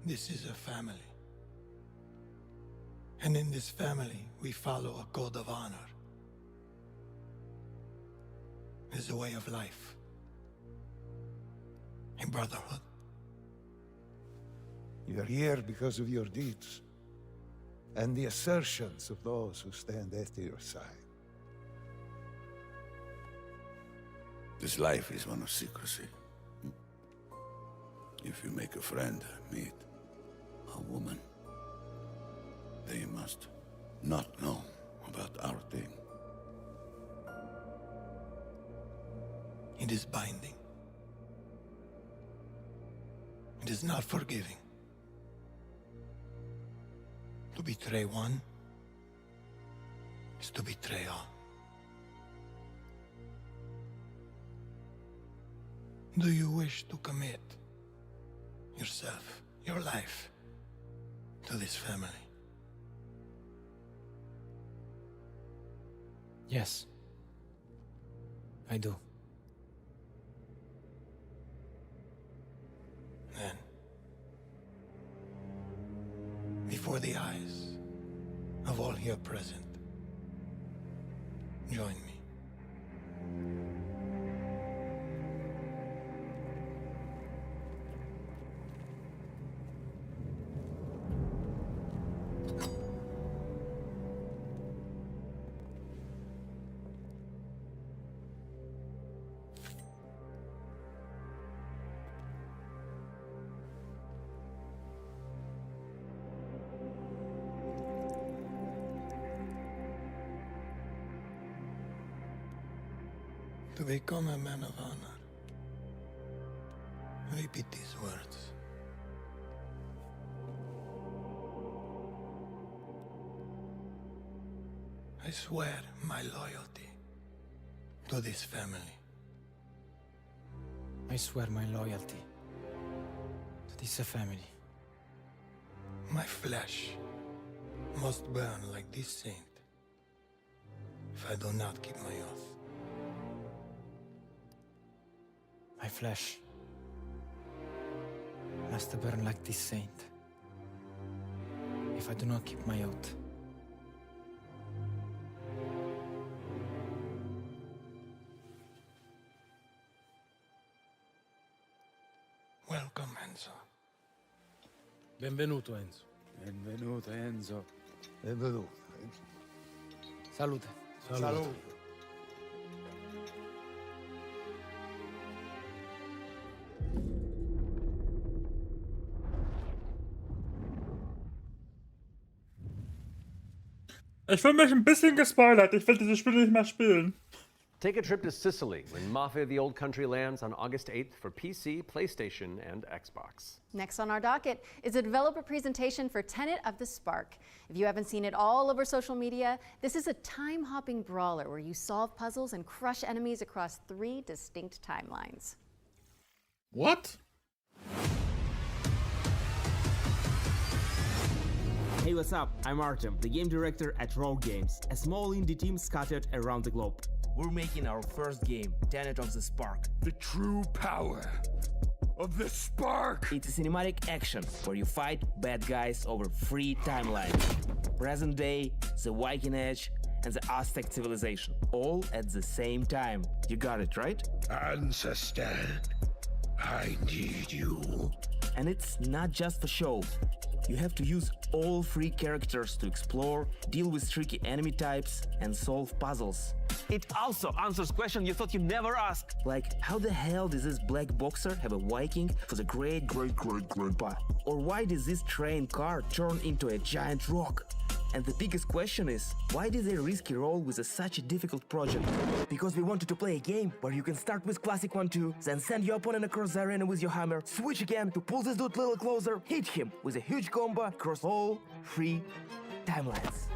Speaker 4: This is a family. And in this family, we follow a code of honor. It's a way of life, a brotherhood.
Speaker 18: You're here because of your deeds and the assertions of those who stand at your side.
Speaker 19: This life is one of secrecy. If you make a friend, meet a woman, they must not know about our thing.
Speaker 4: It is binding. It is not forgiving. To betray one is to betray all. Do you wish to commit yourself, your life, to this family?
Speaker 21: Yes, I do.
Speaker 4: Then, before the eyes of all here present, join me.
Speaker 19: to become a man of honor. Repeat these words. I swear my loyalty to this family.
Speaker 21: I swear my loyalty to this family.
Speaker 19: My flesh must burn like this saint if I do not keep my oath.
Speaker 21: My flesh must burn like this saint if I do not keep my oath.
Speaker 19: Welcome, Enzo.
Speaker 21: Benvenuto, Enzo.
Speaker 18: Benvenuto, Enzo. Benvenuto.
Speaker 21: Salute.
Speaker 18: Salute.
Speaker 1: Ich fühle mich ein bisschen gespoilert. Ich will dieses Spiel nicht mehr spielen.
Speaker 2: Take a trip to Sicily when Mafia of the Old Country lands on August 8th for PC, PlayStation, and Xbox.
Speaker 3: Next on our docket is a developer presentation for Tenet of the Spark. If you haven't seen it all over social media, this is a time-hopping brawler where you solve puzzles and crush enemies across 3 distinct timelines.
Speaker 1: What?
Speaker 5: Hey, what's up? I'm Artem, the game director at Rogue Games, a small indie team scattered around the globe. We're making our first game, Tenet of the Spark.
Speaker 7: The true power of the spark!
Speaker 5: It's a cinematic action where you fight bad guys over 3 timelines. Present day, the Viking Age, and the Aztec civilization, all at the same time. You got it, right?
Speaker 7: Ancestor, I need you.
Speaker 5: And it's not just for show. You have to use all 3 characters to explore, deal with tricky enemy types, and solve puzzles. It also answers questions you thought you'd never ask. Like, how the hell does this black boxer have a Viking for the great-great-great-grandpa? Or why does this train car turn into a giant rock? And the biggest question is, why did they risk a role with such a difficult project? Because we wanted to play a game where you can start with classic 1-2, then send your opponent across the arena with your hammer, switch again to pull this dude a little closer, hit him with a huge combo across all 3 timelines.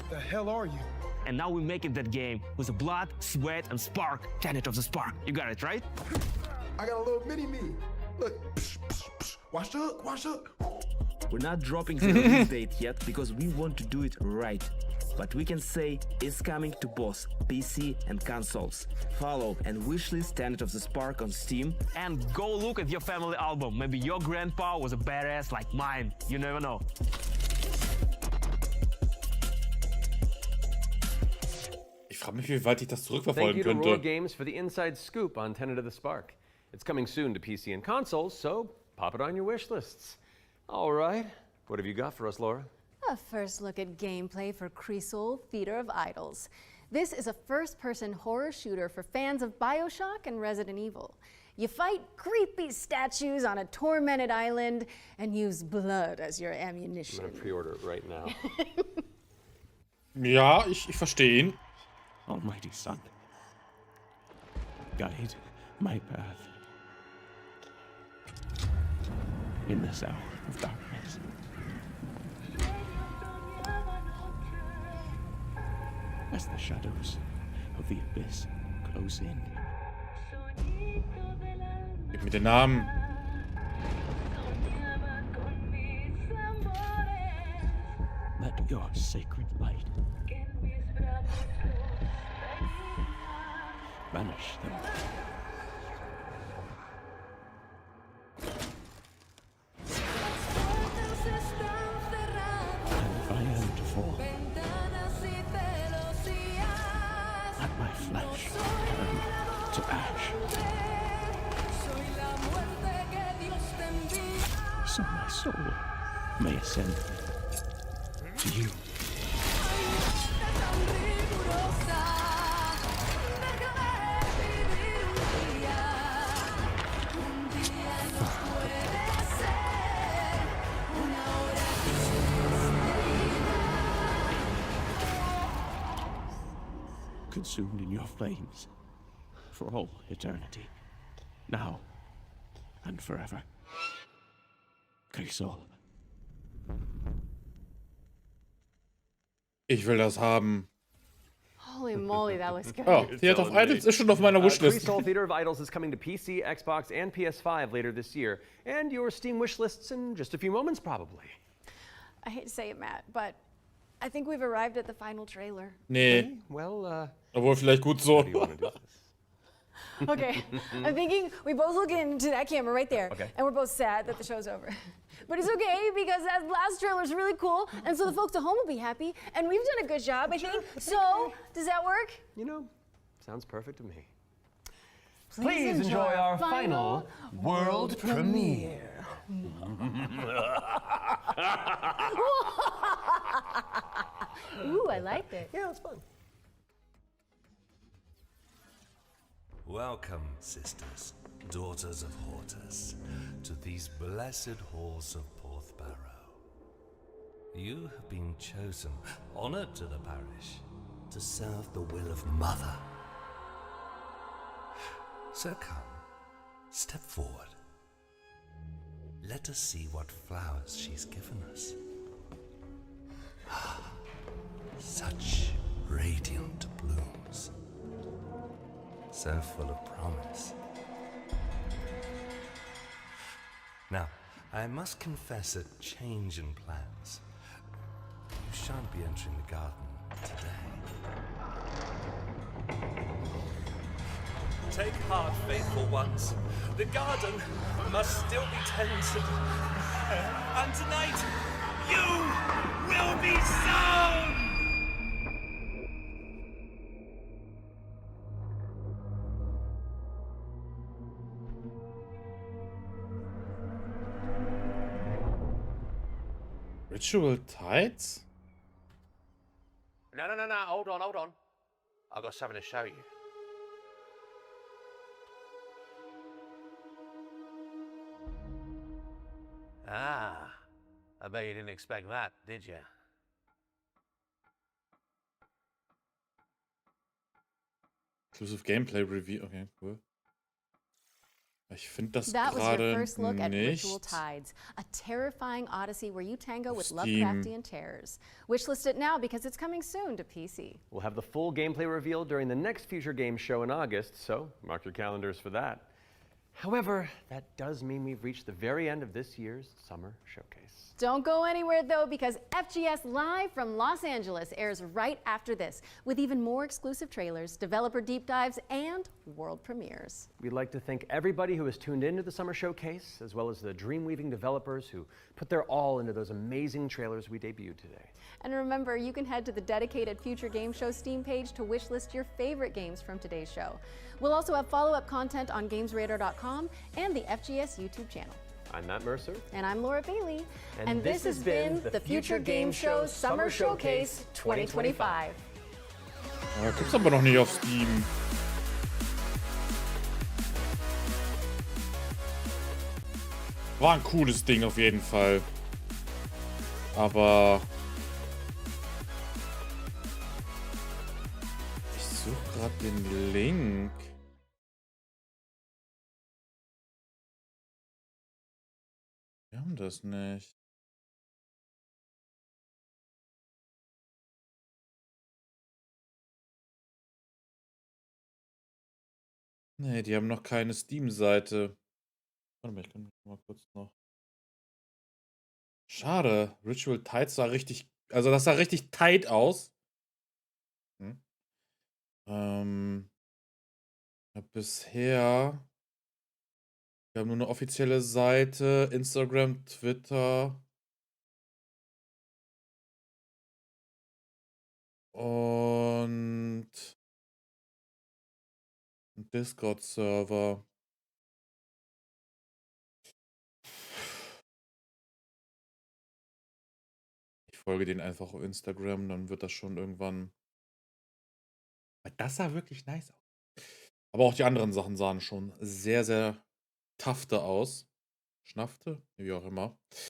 Speaker 21: The hell are you?
Speaker 5: And now we're making that game with the blood, sweat, and spark. Tenet of the Spark. You got it, right?
Speaker 21: I got a little mini-me. Look. Wash up, wash up.
Speaker 5: We're not dropping the release date yet because we want to do it right. But we can say it's coming to both PC and consoles. Follow and wishlist Tenet of the Spark on Steam. And go look at your family album. Maybe your grandpa was a badass like mine. You never know.
Speaker 1: Ich frage mich, wie weit ich das
Speaker 2: Thank
Speaker 1: zurückverfolgen
Speaker 2: you to Roar
Speaker 1: könnte.
Speaker 2: Games for the inside scoop on Tenet of the Spark. It's coming soon to PC and consoles, so pop it on your wish lists. All right, what have you got for us, Laura?
Speaker 3: A first look at gameplay for Creasol, Feeder of Idols. This is a first-person horror shooter for fans of BioShock and Resident Evil. You fight creepy statues on a tormented island and use blood as your ammunition.
Speaker 2: I'm gonna pre-order it right now.
Speaker 1: Ja, ich verstehe ihn.
Speaker 20: Almighty Son, guide my path in this hour of darkness. As the shadows of the abyss close in.
Speaker 1: Gib mir den Namen.
Speaker 20: Let your sacred light banish them. And if I am to fall, let my flesh turn to ash. So my soul may ascend to you. consumed in your flames for all eternity, now and forever. Crisol.
Speaker 1: Ich will das haben.
Speaker 3: Holy moly, that was good.
Speaker 1: Oh, Theater of Idols ist schon auf meiner Wishlist.
Speaker 2: Crisol Theater of Idols is coming to PC, Xbox, and PS5 later this year, and your Steam wishlists in just a few moments, probably.
Speaker 3: I hate to say it, Matt, but I think we've arrived at the final trailer.
Speaker 1: Nee.
Speaker 2: Well,
Speaker 1: Obwohl, vielleicht gut so.
Speaker 3: Okay, I'm thinking we both look into that camera right there,
Speaker 2: Okay.
Speaker 3: and we're both sad that the show's over. But it's okay because that last trailer's really cool, and so the folks at home will be happy, and we've done a good job, I think. So, does that work?
Speaker 2: You know, sounds perfect to me. Please enjoy our final world premiere.
Speaker 3: Ooh, I like it.
Speaker 2: Yeah, it's fun.
Speaker 8: Welcome, sisters, daughters of Hortus, to these blessed halls of Porthbarrow. You have been chosen, honored to the parish, to serve the will of Mother. So come, step forward. Let us see what flowers she's given us. Such radiant blooms. So full of promise. Now, I must confess a change in plans. You shan't be entering the garden today. Take heart, faithful ones. The garden must still be tended. And tonight, you will be sown!
Speaker 1: Ritual Tides?
Speaker 22: No, hold on. I've got something to show you. Ah, I bet you didn't expect that, did you?
Speaker 1: Exclusive Gameplay Review. Okay, cool. Ich finde das
Speaker 3: That was your
Speaker 1: gerade
Speaker 3: first look at Ritual
Speaker 1: nicht.
Speaker 3: Tides, a terrifying odyssey where you tango with
Speaker 1: Steam.
Speaker 3: Lovecraftian terrors. Wishlist it now because it's coming soon to PC.
Speaker 2: We'll have the full gameplay reveal during the next Future Games show in August, so mark your calendars for that. However, that does mean we've reached the very end of this year's Summer Showcase.
Speaker 3: Don't go anywhere though, because FGS Live from Los Angeles airs right after this, with even more exclusive trailers, developer deep dives, and world premieres.
Speaker 2: We'd like to thank everybody who has tuned into the Summer Showcase, as well as the Dreamweaving developers who put their all into those amazing trailers we debuted today.
Speaker 3: And remember, you can head to the dedicated Future Game Show Steam page to wishlist your favorite games from today's show. We'll also have follow-up content on GamesRadar.com and the FGS YouTube channel.
Speaker 2: I'm Matt Mercer.
Speaker 3: And I'm Laura Bailey.
Speaker 2: And
Speaker 3: this has been the Future Game Show Summer Showcase 2025.
Speaker 1: Gibt's aber noch nicht auf Steam. War ein cooles Ding auf jeden Fall. Aber ich suche gerade den Link. Wir haben das nicht. Nee, die haben noch keine Steam-Seite. Warte mal, ich kann mal kurz noch. Schade. Ritual Tides sah richtig. Also, das sah richtig tight aus. Hm. Ja, bisher. Wir haben nur eine offizielle Seite, Instagram, Twitter. Und ein Discord-Server. Ich folge denen einfach auf Instagram, dann wird das schon irgendwann. Weil das sah wirklich nice aus. Aber auch die anderen Sachen sahen schon sehr, sehr tafte aus. Schnaffte? Wie auch immer.